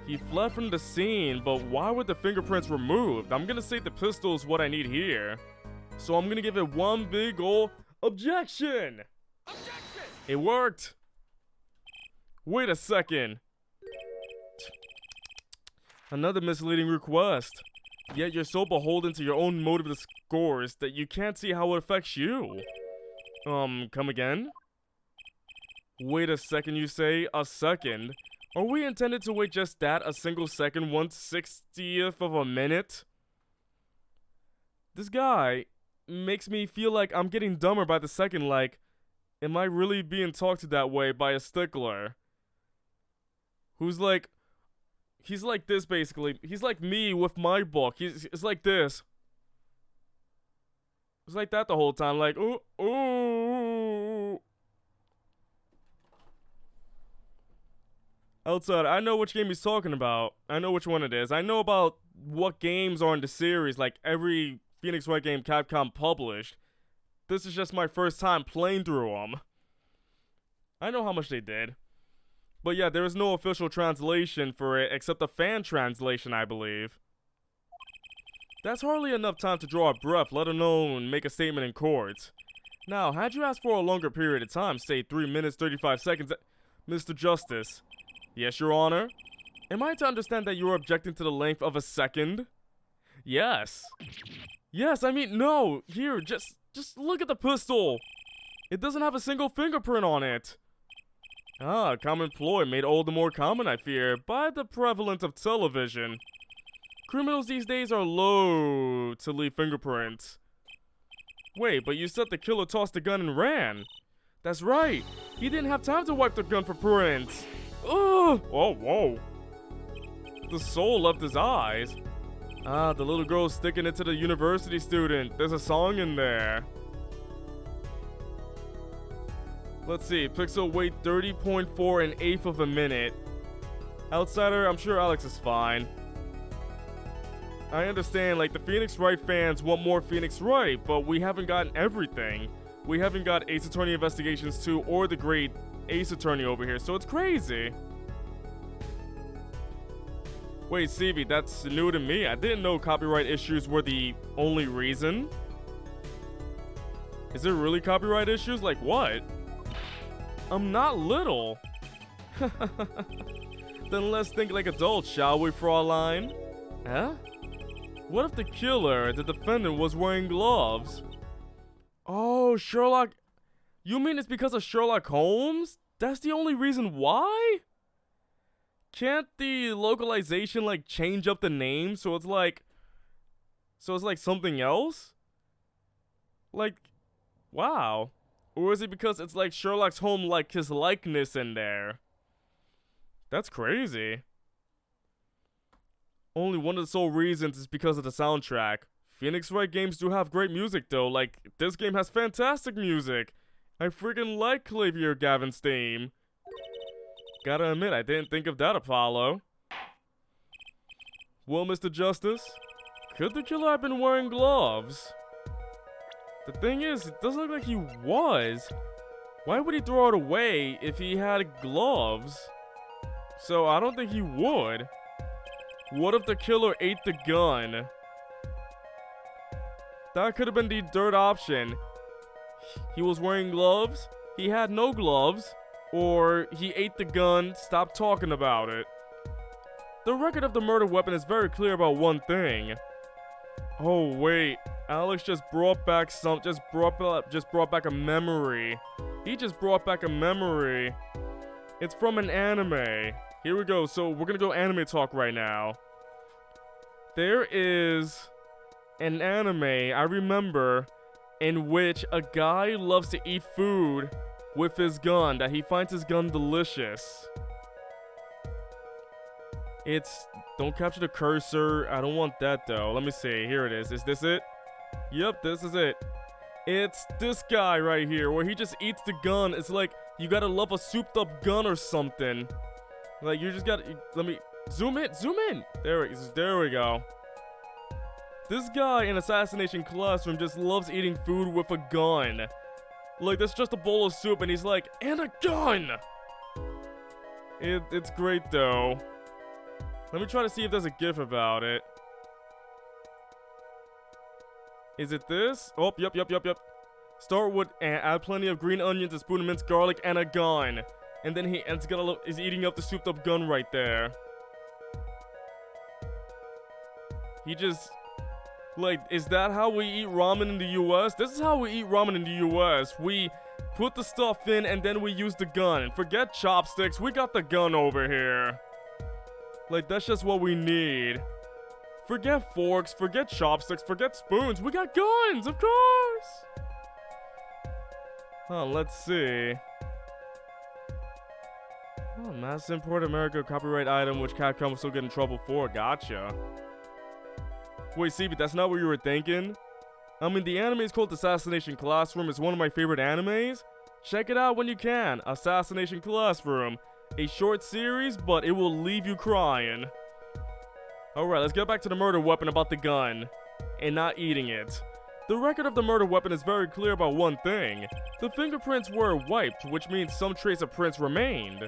He fled from the scene, but why were the fingerprints removed? I'm gonna say the pistol is what I need here. So I'm gonna give it one big ol' objection! Objection! It worked! Wait a second. Another misleading request. Yet you're so beholden to your own motive scores that you can't see how it affects you. Come again? Wait a second, you say? A second? Are we intended to wait just that, a single second, 1/60th of a minute? This guy makes me feel like I'm getting dumber by the second, like, am I really being talked to that way by a stickler? Who's like, he's like this basically. He's like me with my book. It's like this. It's like that the whole time, like, ooh, ooh. Outside, I know which game he's talking about. I know which one it is. I know about what games are in the series, like every Phoenix Wright game Capcom published. This is just my first time playing through them. I know how much they did. But yeah, there is no official translation for it except a fan translation, I believe. That's hardly enough time to draw a breath, let alone make a statement in court. Now, had you asked for a longer period of time, say 3 minutes 35 seconds, Mr. Justice. Yes, Your Honor? Am I to understand that you're objecting to the length of a second? Yes. Yes, I mean, no. Here, just look at the pistol. It doesn't have a single fingerprint on it. Ah, common ploy made all the more common, I fear, by the prevalence of television. Criminals these days are loath to leave fingerprints. Wait, but you said the killer tossed the gun and ran. That's right. He didn't have time to wipe the gun for prints. Ugh! Oh, whoa. The soul left his eyes. Ah, the little girl's sticking it to the university student. There's a song in there. Let's see. Pixel wait 30.4 and 1/8 of a minute. Outsider, I'm sure Alex is fine. I understand, like, the Phoenix Wright fans want more Phoenix Wright, but we haven't gotten everything. We haven't got Ace Attorney Investigations 2 or the great Ace Attorney over here, so it's crazy. Wait, CB, that's new to me. I didn't know copyright issues were the only reason. Is there really copyright issues? Like what? I'm not little. Then let's think like adults, shall we, Fraulein? Huh? What if the killer, the defendant, was wearing gloves? Oh, Sherlock. You mean it's because of Sherlock Holmes? That's the only reason why? Can't the localization, like, change up the name so it's like something else? Like, wow. Or is it because it's like Sherlock's home, like his likeness in there? That's crazy. Only one of the sole reasons is because of the soundtrack. Phoenix Wright games do have great music though, like this game has fantastic music. I freaking like Clavier Gavin's theme. Gotta admit, I didn't think of that, Apollo. Well, Mr. Justice, could the killer have been wearing gloves? The thing is, it doesn't look like he was. Why would he throw it away if he had gloves? So I don't think he would. What if the killer ate the gun? That could have been the third option. He was wearing gloves, he had no gloves, or he ate the gun, stopped talking about it. The record of the murder weapon is very clear about one thing. Oh wait, Alex just brought back brought back a memory. He just brought back a memory. It's from an anime. Here we go. So we're gonna go anime talk right now. There is an anime I remember in which a guy loves to eat food with his gun, that he finds his gun delicious. It's, don't capture the cursor. I don't want that though. Let me see. Here it is. Is this it? Yep, this is it. It's this guy right here where he just eats the gun. It's like you gotta love a souped up gun or something. Like you just gotta, let me zoom in. There we go. This guy in Assassination Classroom just loves eating food with a gun. Like, that's just a bowl of soup and he's like, and a gun! It's great though. Let me try to see if there's a GIF about it. Is it this? Oh, yep. Start with add plenty of green onions, a spoon of minced garlic, and a gun. And then he's eating up the souped up gun right there. He just, like, is that how we eat ramen in the US? This is how we eat ramen in the US. We put the stuff in and then we use the gun. Forget chopsticks, we got the gun over here. Like, that's just what we need. Forget forks, forget chopsticks, forget spoons. We got guns, of course! Huh, let's see. Oh, mass import America copyright item which Capcom will still get in trouble for. Gotcha. Wait, CB, that's not what you were thinking? I mean, the anime is called Assassination Classroom. It's one of my favorite animes. Check it out when you can. Assassination Classroom. A short series, but it will leave you crying. Alright, let's get back to the murder weapon about the gun. And not eating it. The record of the murder weapon is very clear about one thing. The fingerprints were wiped, which means some trace of prints remained.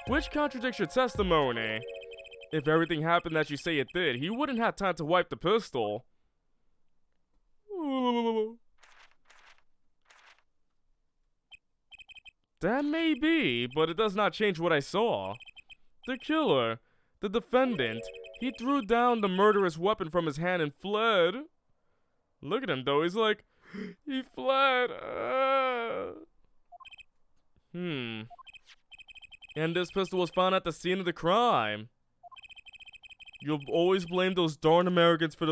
Which contradicts your testimony. If everything happened as you say it did, he wouldn't have time to wipe the pistol. That may be, but it does not change what I saw. The killer, the defendant, he threw down the murderous weapon from his hand and fled. Look at him though, he's like, he fled. And this pistol was found at the scene of the crime. You'll always blame those darn Americans for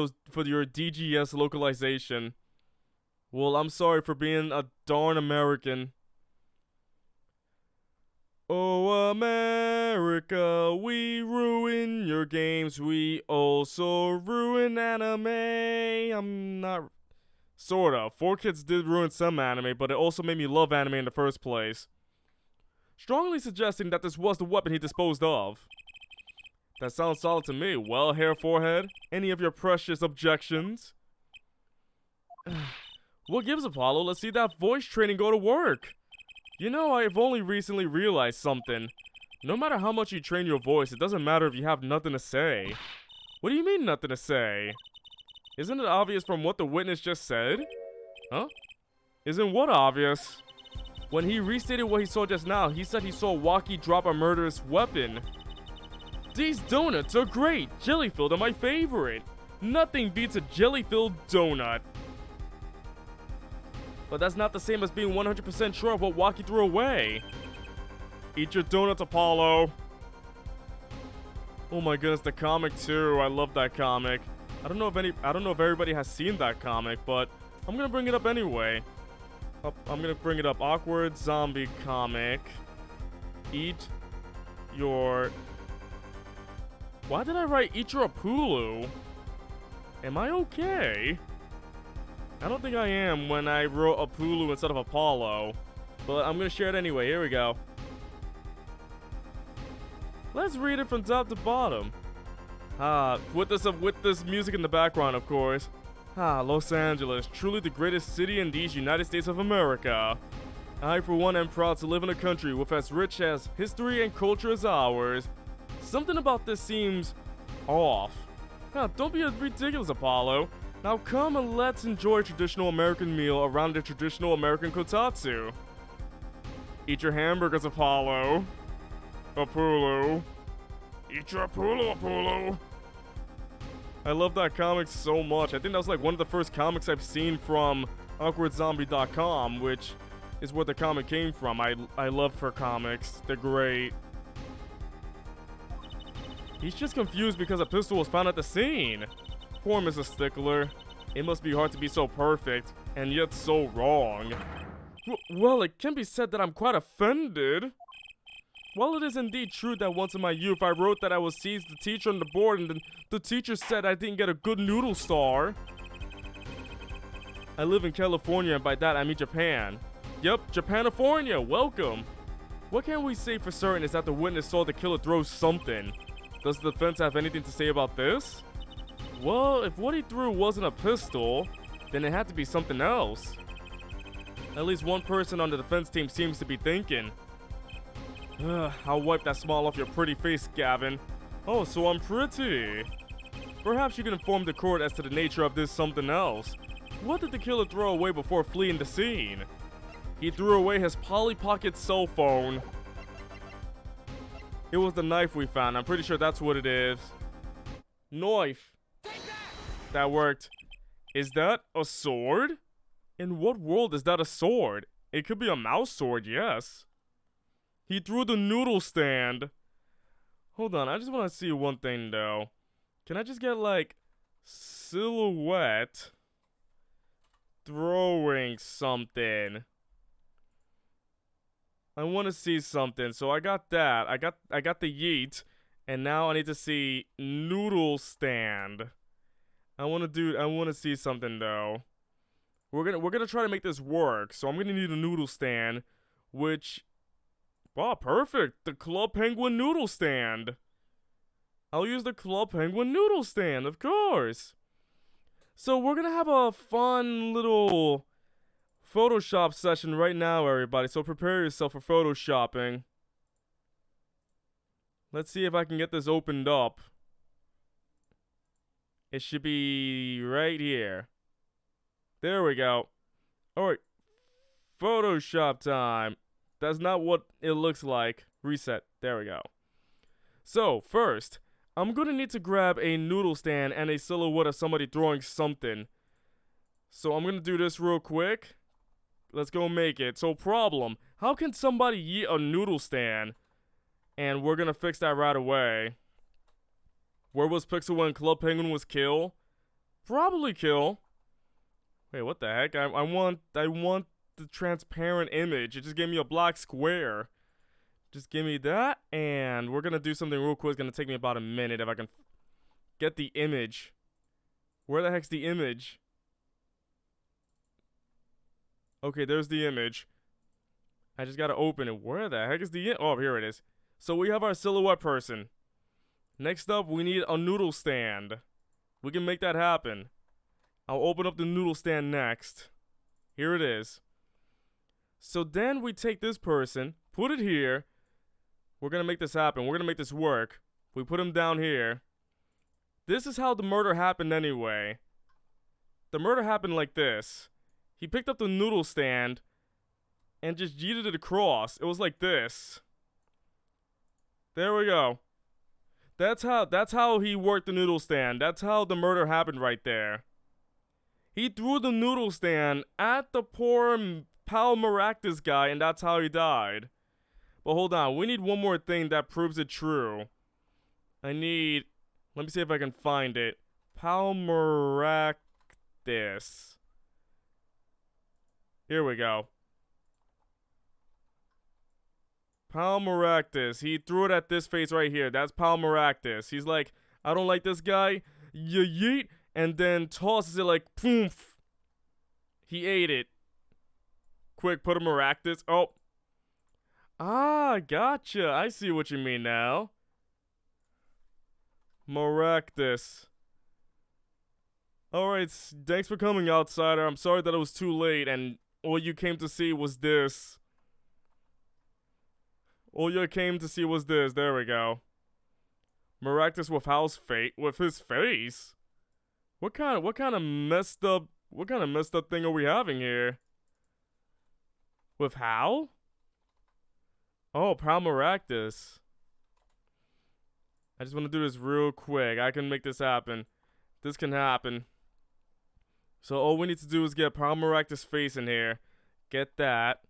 your DGS localization. Well, I'm sorry for being a darn American. Oh, America, we ruin your games. We also ruin anime. I'm not... Sorta. 4Kids did ruin some anime, but it also made me love anime in the first place. Strongly suggesting that this was the weapon he disposed of. That sounds solid to me. Well, hair, forehead, any of your precious objections? What gives, Apollo? Let's see that voice training go to work. You know, I've only recently realized something. No matter how much you train your voice, it doesn't matter if you have nothing to say. What do you mean nothing to say? Isn't it obvious from what the witness just said? Huh? Isn't what obvious? When he restated what he saw just now, he said he saw Waki drop a murderous weapon. These donuts are great! Jelly-filled are my favorite! Nothing beats a jelly-filled donut. But that's not the same as being 100% sure of what Waki threw away. Eat your donuts, Apollo. Oh my goodness, the comic too. I love that comic. I don't know if everybody has seen that comic, but I'm gonna bring it up anyway. I'm gonna bring it up. Awkward zombie comic. Eat your... Why did I write eat your Apulu? Am I okay? I don't think I am when I wrote Apulu instead of Apollo. But I'm gonna share it anyway. Here we go. Let's read it from top to bottom. With this music in the background, of course. Los Angeles, truly the greatest city in these United States of America. I, for one, am proud to live in a country with as rich as history and culture as ours. Something about this seems off. Don't be ridiculous, Apollo. Now come and let's enjoy a traditional American meal around a traditional American kotatsu. Eat your hamburgers, Apollo. Apollo. Eat your Apollo, Apollo. I love that comic so much. I think that was like one of the first comics I've seen from awkwardzombie.com, which is where the comic came from. I love her comics. They're great. He's just confused because a pistol was found at the scene. Poor Mrs. Stickler. It must be hard to be so perfect, and yet so wrong. Well, it can be said that I'm quite offended. While it is indeed true that once in my youth I wrote that I would seize the teacher on the board and the teacher said I didn't get a good noodle star. I live in California and by that I mean Japan. Yep, Japanifornia, welcome. What can we say for certain is that the witness saw the killer throw something. Does the defense have anything to say about this? Well, if what he threw wasn't a pistol, then it had to be something else. At least one person on the defense team seems to be thinking. I'll wipe that smile off your pretty face, Gavin. Oh, so I'm pretty. Perhaps you can inform the court as to the nature of this something else. What did the killer throw away before fleeing the scene? He threw away his Polly Pocket cell phone. It was the knife we found. I'm pretty sure that's what it is. Knife. That worked. Is that a sword? In what world is that a sword? It could be a mouse sword, yes. He threw the noodle stand. Hold on, I just want to see one thing though. Can I just get like silhouette throwing something? I want to see something. So I got that. I got the yeet, and now I need to see noodle stand. I want to see something though. We're gonna try to make this work. So I'm gonna need a noodle stand, which Wow, perfect. The Club Penguin noodle stand. I'll use the Club Penguin noodle stand, of course. So we're gonna have a fun little Photoshop session right now, everybody. So prepare yourself for Photoshopping. Let's see if I can get this opened up. It should be right here. There we go. Alright. Photoshop time. That's not what it looks like. Reset. There we go. So, first, I'm gonna need to grab a noodle stand and a silhouette of somebody throwing something. So I'm gonna do this real quick. Let's go make it. So, problem. How can somebody yeet a noodle stand? And we're gonna fix that right away. Where was Pixel when Club Penguin was kill? Probably kill. Wait, what the heck? I want the transparent image. It just gave me a black square. Just give me that, and we're gonna do something real quick. It's gonna take me about a minute if I can get the image. Where the heck's the image? Okay, there's the image. I just gotta open it. Where the heck is the oh, here it is. So we have our silhouette person. Next up, we need a noodle stand. We can make that happen. I'll open up the noodle stand next. Here it is. So then we take this person, put it here. We're gonna make this happen. We're gonna make this work. We put him down here. This is how the murder happened anyway. The murder happened like this. He picked up the noodle stand and just yeeted it across. It was like this. There we go. That's how he worked the noodle stand. That's how the murder happened right there. He threw the noodle stand at the poor Pal Maractus guy, and that's how he died. But hold on, we need one more thing that proves it true. Let me see if I can find it. Pal Maractus. Here we go. Pal Maractus. He threw it at this face right here. That's Pal Maractus. He's like, I don't like this guy. Yeet. And then tosses it like, poof. He ate it. Quick, put a Maractus. Oh. Ah, gotcha. I see what you mean now. Maractus. Alright, thanks for coming, outsider. I'm sorry that it was too late and all you came to see was this. All you came to see was this. There we go. Maractus with his face? What kind of messed up thing are we having here? With Hal? Oh, Pal Maractus. I just want to do this real quick. I can make this happen. This can happen. So all we need to do is get Pal Maractus' face in here. Get that.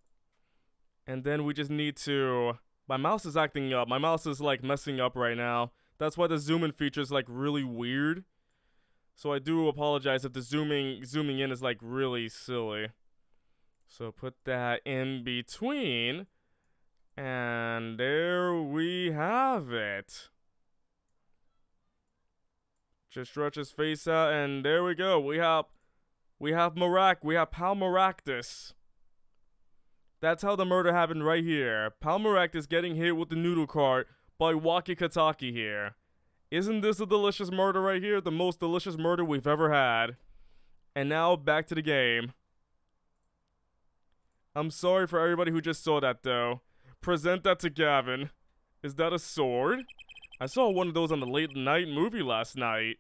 And then we just need to... My mouse is acting up. My mouse is like messing up right now. That's why the zoom in feature is like really weird. So I do apologize if the zooming in is like really silly. So put that in between. And there we have it. Just stretch his face out and there we go. We have Pal Maractus. That's how the murder happened right here. Pal Maractus getting hit with the noodle cart by Waki Kataki here. Isn't this a delicious murder right here? The most delicious murder we've ever had. And now, back to the game. I'm sorry for everybody who just saw that, though. Present that to Gavin. Is that a sword? I saw one of those on the late night movie last night.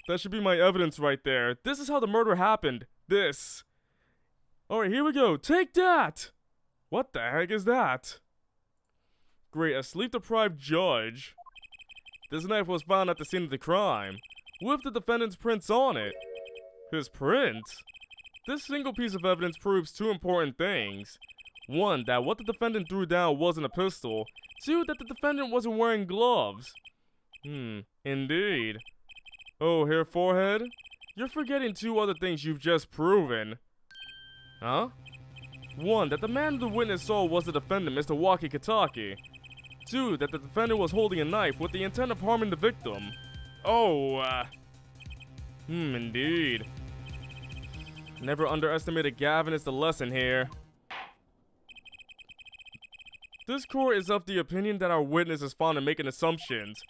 That should be my evidence right there. This is how the murder happened. This. Alright, here we go. Take that! What the heck is that? Great, a sleep-deprived judge. This knife was found at the scene of the crime, with the defendant's prints on it. His print? This single piece of evidence proves two important things. One, that what the defendant threw down wasn't a pistol. Two, that the defendant wasn't wearing gloves. Indeed. Oh, hair forehead? You're forgetting two other things you've just proven. Huh? One, that the man the witness saw was the defendant, Mr. Waki Kataki. Two, that the defendant was holding a knife with the intent of harming the victim. Oh, indeed. Never underestimate a Gavin is the lesson here. This court is of the opinion that our witness is fond of making assumptions.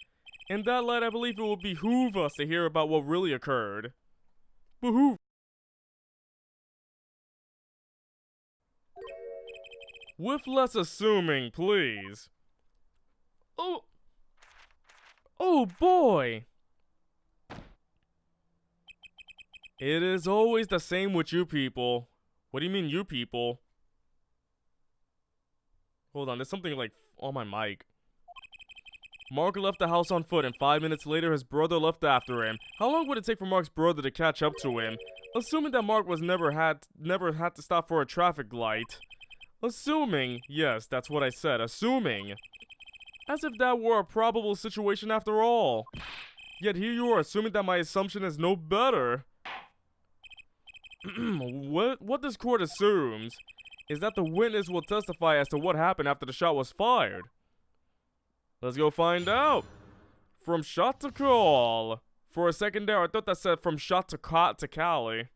In that light, I believe it will behoove us to hear about what really occurred. Behoove. With less assuming, please. Oh boy! It is always the same with you people. What do you mean, you people? Hold on, there's something like on my mic. Mark left the house on foot, and 5 minutes later, his brother left after him. How long would it take for Mark's brother to catch up to him? Assuming that Mark was never had to stop for a traffic light. Assuming, yes, that's what I said, assuming. As if that were a probable situation after all. Yet here you are assuming that my assumption is no better. What this court assumes is that the witness will testify as to what happened after the shot was fired. Let's go find out. From shot to call. For a second there, I thought that said from shot to Cali.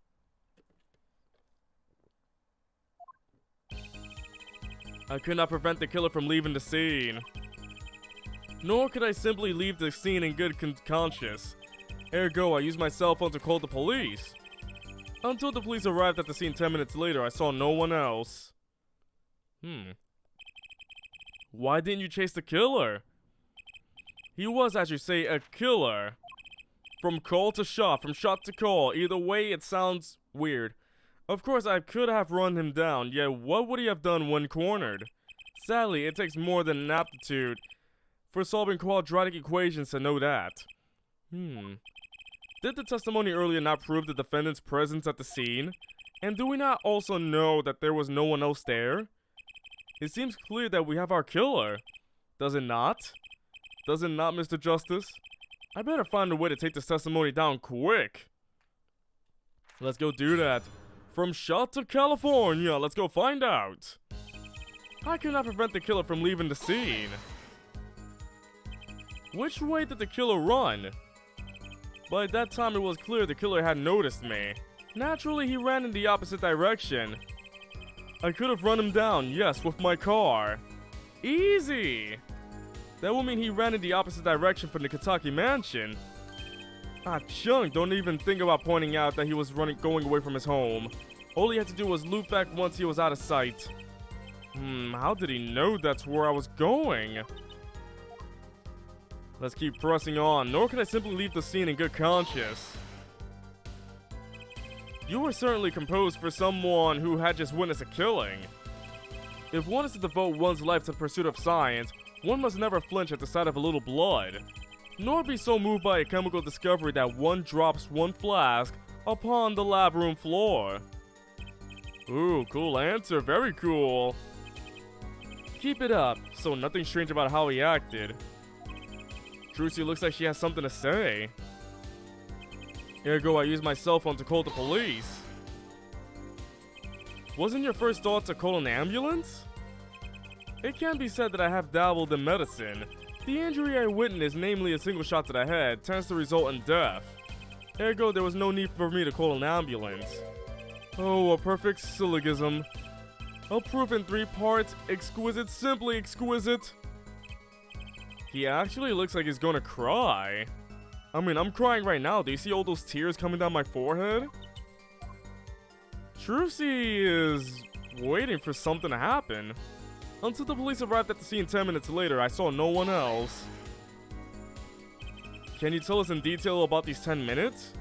I could not prevent the killer from leaving the scene. Nor could I simply leave the scene in good conscience. Ergo, I used my cell phone to call the police. Until the police arrived at the scene 10 minutes later, I saw no one else. Why didn't you chase the killer? He was, as you say, a killer. From call to shot, from shot to call. Either way, it sounds weird. Of course, I could have run him down, yet what would he have done when cornered? Sadly, it takes more than an aptitude for solving quadratic equations to know that. Did the testimony earlier not prove the defendant's presence at the scene? And do we not also know that there was no one else there? It seems clear that we have our killer. Does it not? Does it not, Mr. Justice? I better find a way to take this testimony down quick. Let's go do that. From shot to California, let's go find out. I cannot prevent the killer from leaving the scene. Which way did the killer run? By that time it was clear the killer had noticed me. Naturally, he ran in the opposite direction. I could have run him down, yes, with my car. Easy! That would mean he ran in the opposite direction from the Kentucky mansion. Chung, don't even think about pointing out that he was going away from his home. All he had to do was loop back once he was out of sight. How did he know that's where I was going? Let's keep pressing on, nor can I simply leave the scene in good conscience. You were certainly composed for someone who had just witnessed a killing. If one is to devote one's life to the pursuit of science, one must never flinch at the sight of a little blood, nor be so moved by a chemical discovery that one drops one flask upon the lab room floor. Ooh, cool answer, very cool. Keep it up, so nothing strange about how he acted. Trucy looks like she has something to say. Ergo, I used my cell phone to call the police. Wasn't your first thought to call an ambulance? It can be said that I have dabbled in medicine. The injury I witnessed, namely a single shot to the head, tends to result in death. Ergo, there was no need for me to call an ambulance. Oh, a perfect syllogism. A proof in 3 parts, exquisite, simply exquisite. He actually looks like he's gonna cry. I mean, I'm crying right now. Do you see all those tears coming down my forehead? Trucy is waiting for something to happen. Until the police arrived at the scene 10 minutes later, I saw no one else. Can you tell us in detail about these 10 minutes?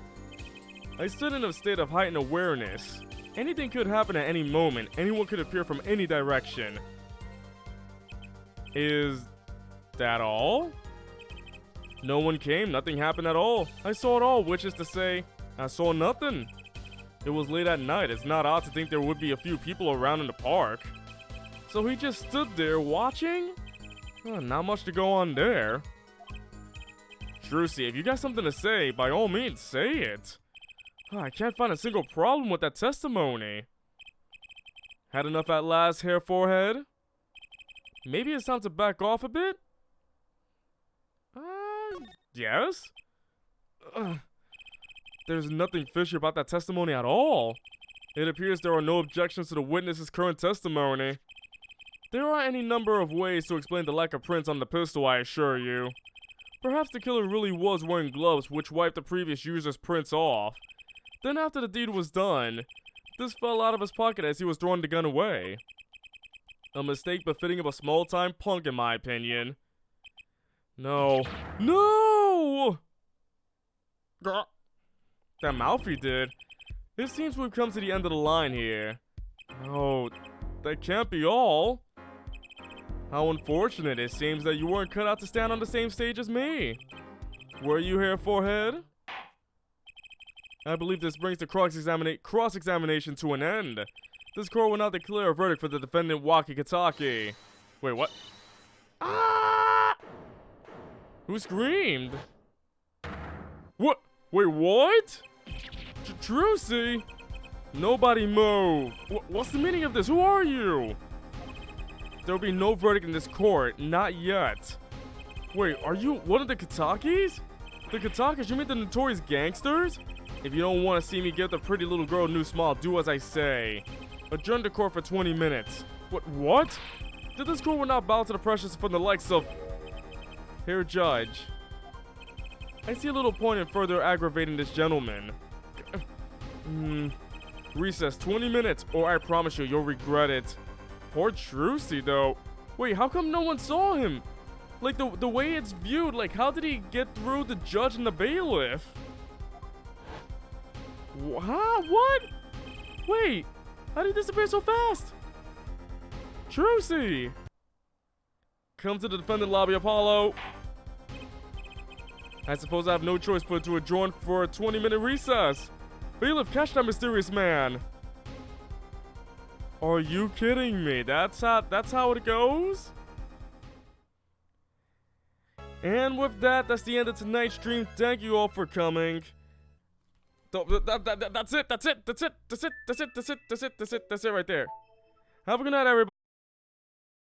I stood in a state of heightened awareness. Anything could happen at any moment. Anyone could appear from any direction. Is that all? No one came, nothing happened at all. I saw it all, which is to say, I saw nothing. It was late at night. It's not odd to think there would be a few people around in the park. So he just stood there watching? Not much to go on there. Trucy, if you got something to say, by all means, say it. I can't find a single problem with that testimony. Had enough at last, hair forehead? Maybe it's time to back off a bit? Yes? There's nothing fishy about that testimony at all. It appears there are no objections to the witness's current testimony. There are any number of ways to explain the lack of prints on the pistol, I assure you. Perhaps the killer really was wearing gloves which wiped the previous user's prints off. Then after the deed was done, this fell out of his pocket as he was throwing the gun away. A mistake befitting of a small-time punk in my opinion. No. No! Grr. That mouth he did. It seems we've come to the end of the line here. No, that can't be all. How unfortunate it seems that you weren't cut out to stand on the same stage as me. Were you here, forehead? I believe this brings the cross-examination to an end. This court will now declare a verdict for the defendant, Waki Kitaki. Wait, what? Ah! Who screamed? What? Wait, what? Trucy? Nobody move. What's the meaning of this? Who are you? There'll be no verdict in this court. Not yet. Wait, are you one of the Kitakis? The Kitakis? You mean the notorious gangsters? If you don't want to see me give the pretty little girl a new smile, do as I say. Adjourn the court for 20 minutes. What? Did this court will not bow to the pressures from the likes of... Here, Judge. I see a little point in further aggravating this gentleman. Recess 20 minutes, or I promise you'll regret it. Poor Trucy, though. Wait, how come no one saw him? Like, the way it's viewed, like, how did he get through the judge and the bailiff? Huh? What? Wait, how did he disappear so fast? Trucy! Come to the defendant lobby, Apollo. I suppose I have no choice but to adjourn for a 20-minute recess. Bailiff, catch that mysterious man. Are you kidding me? That's how it goes? And with that, that's the end of tonight's stream. Thank you all for coming. That's it right there. Have a good night, everybody.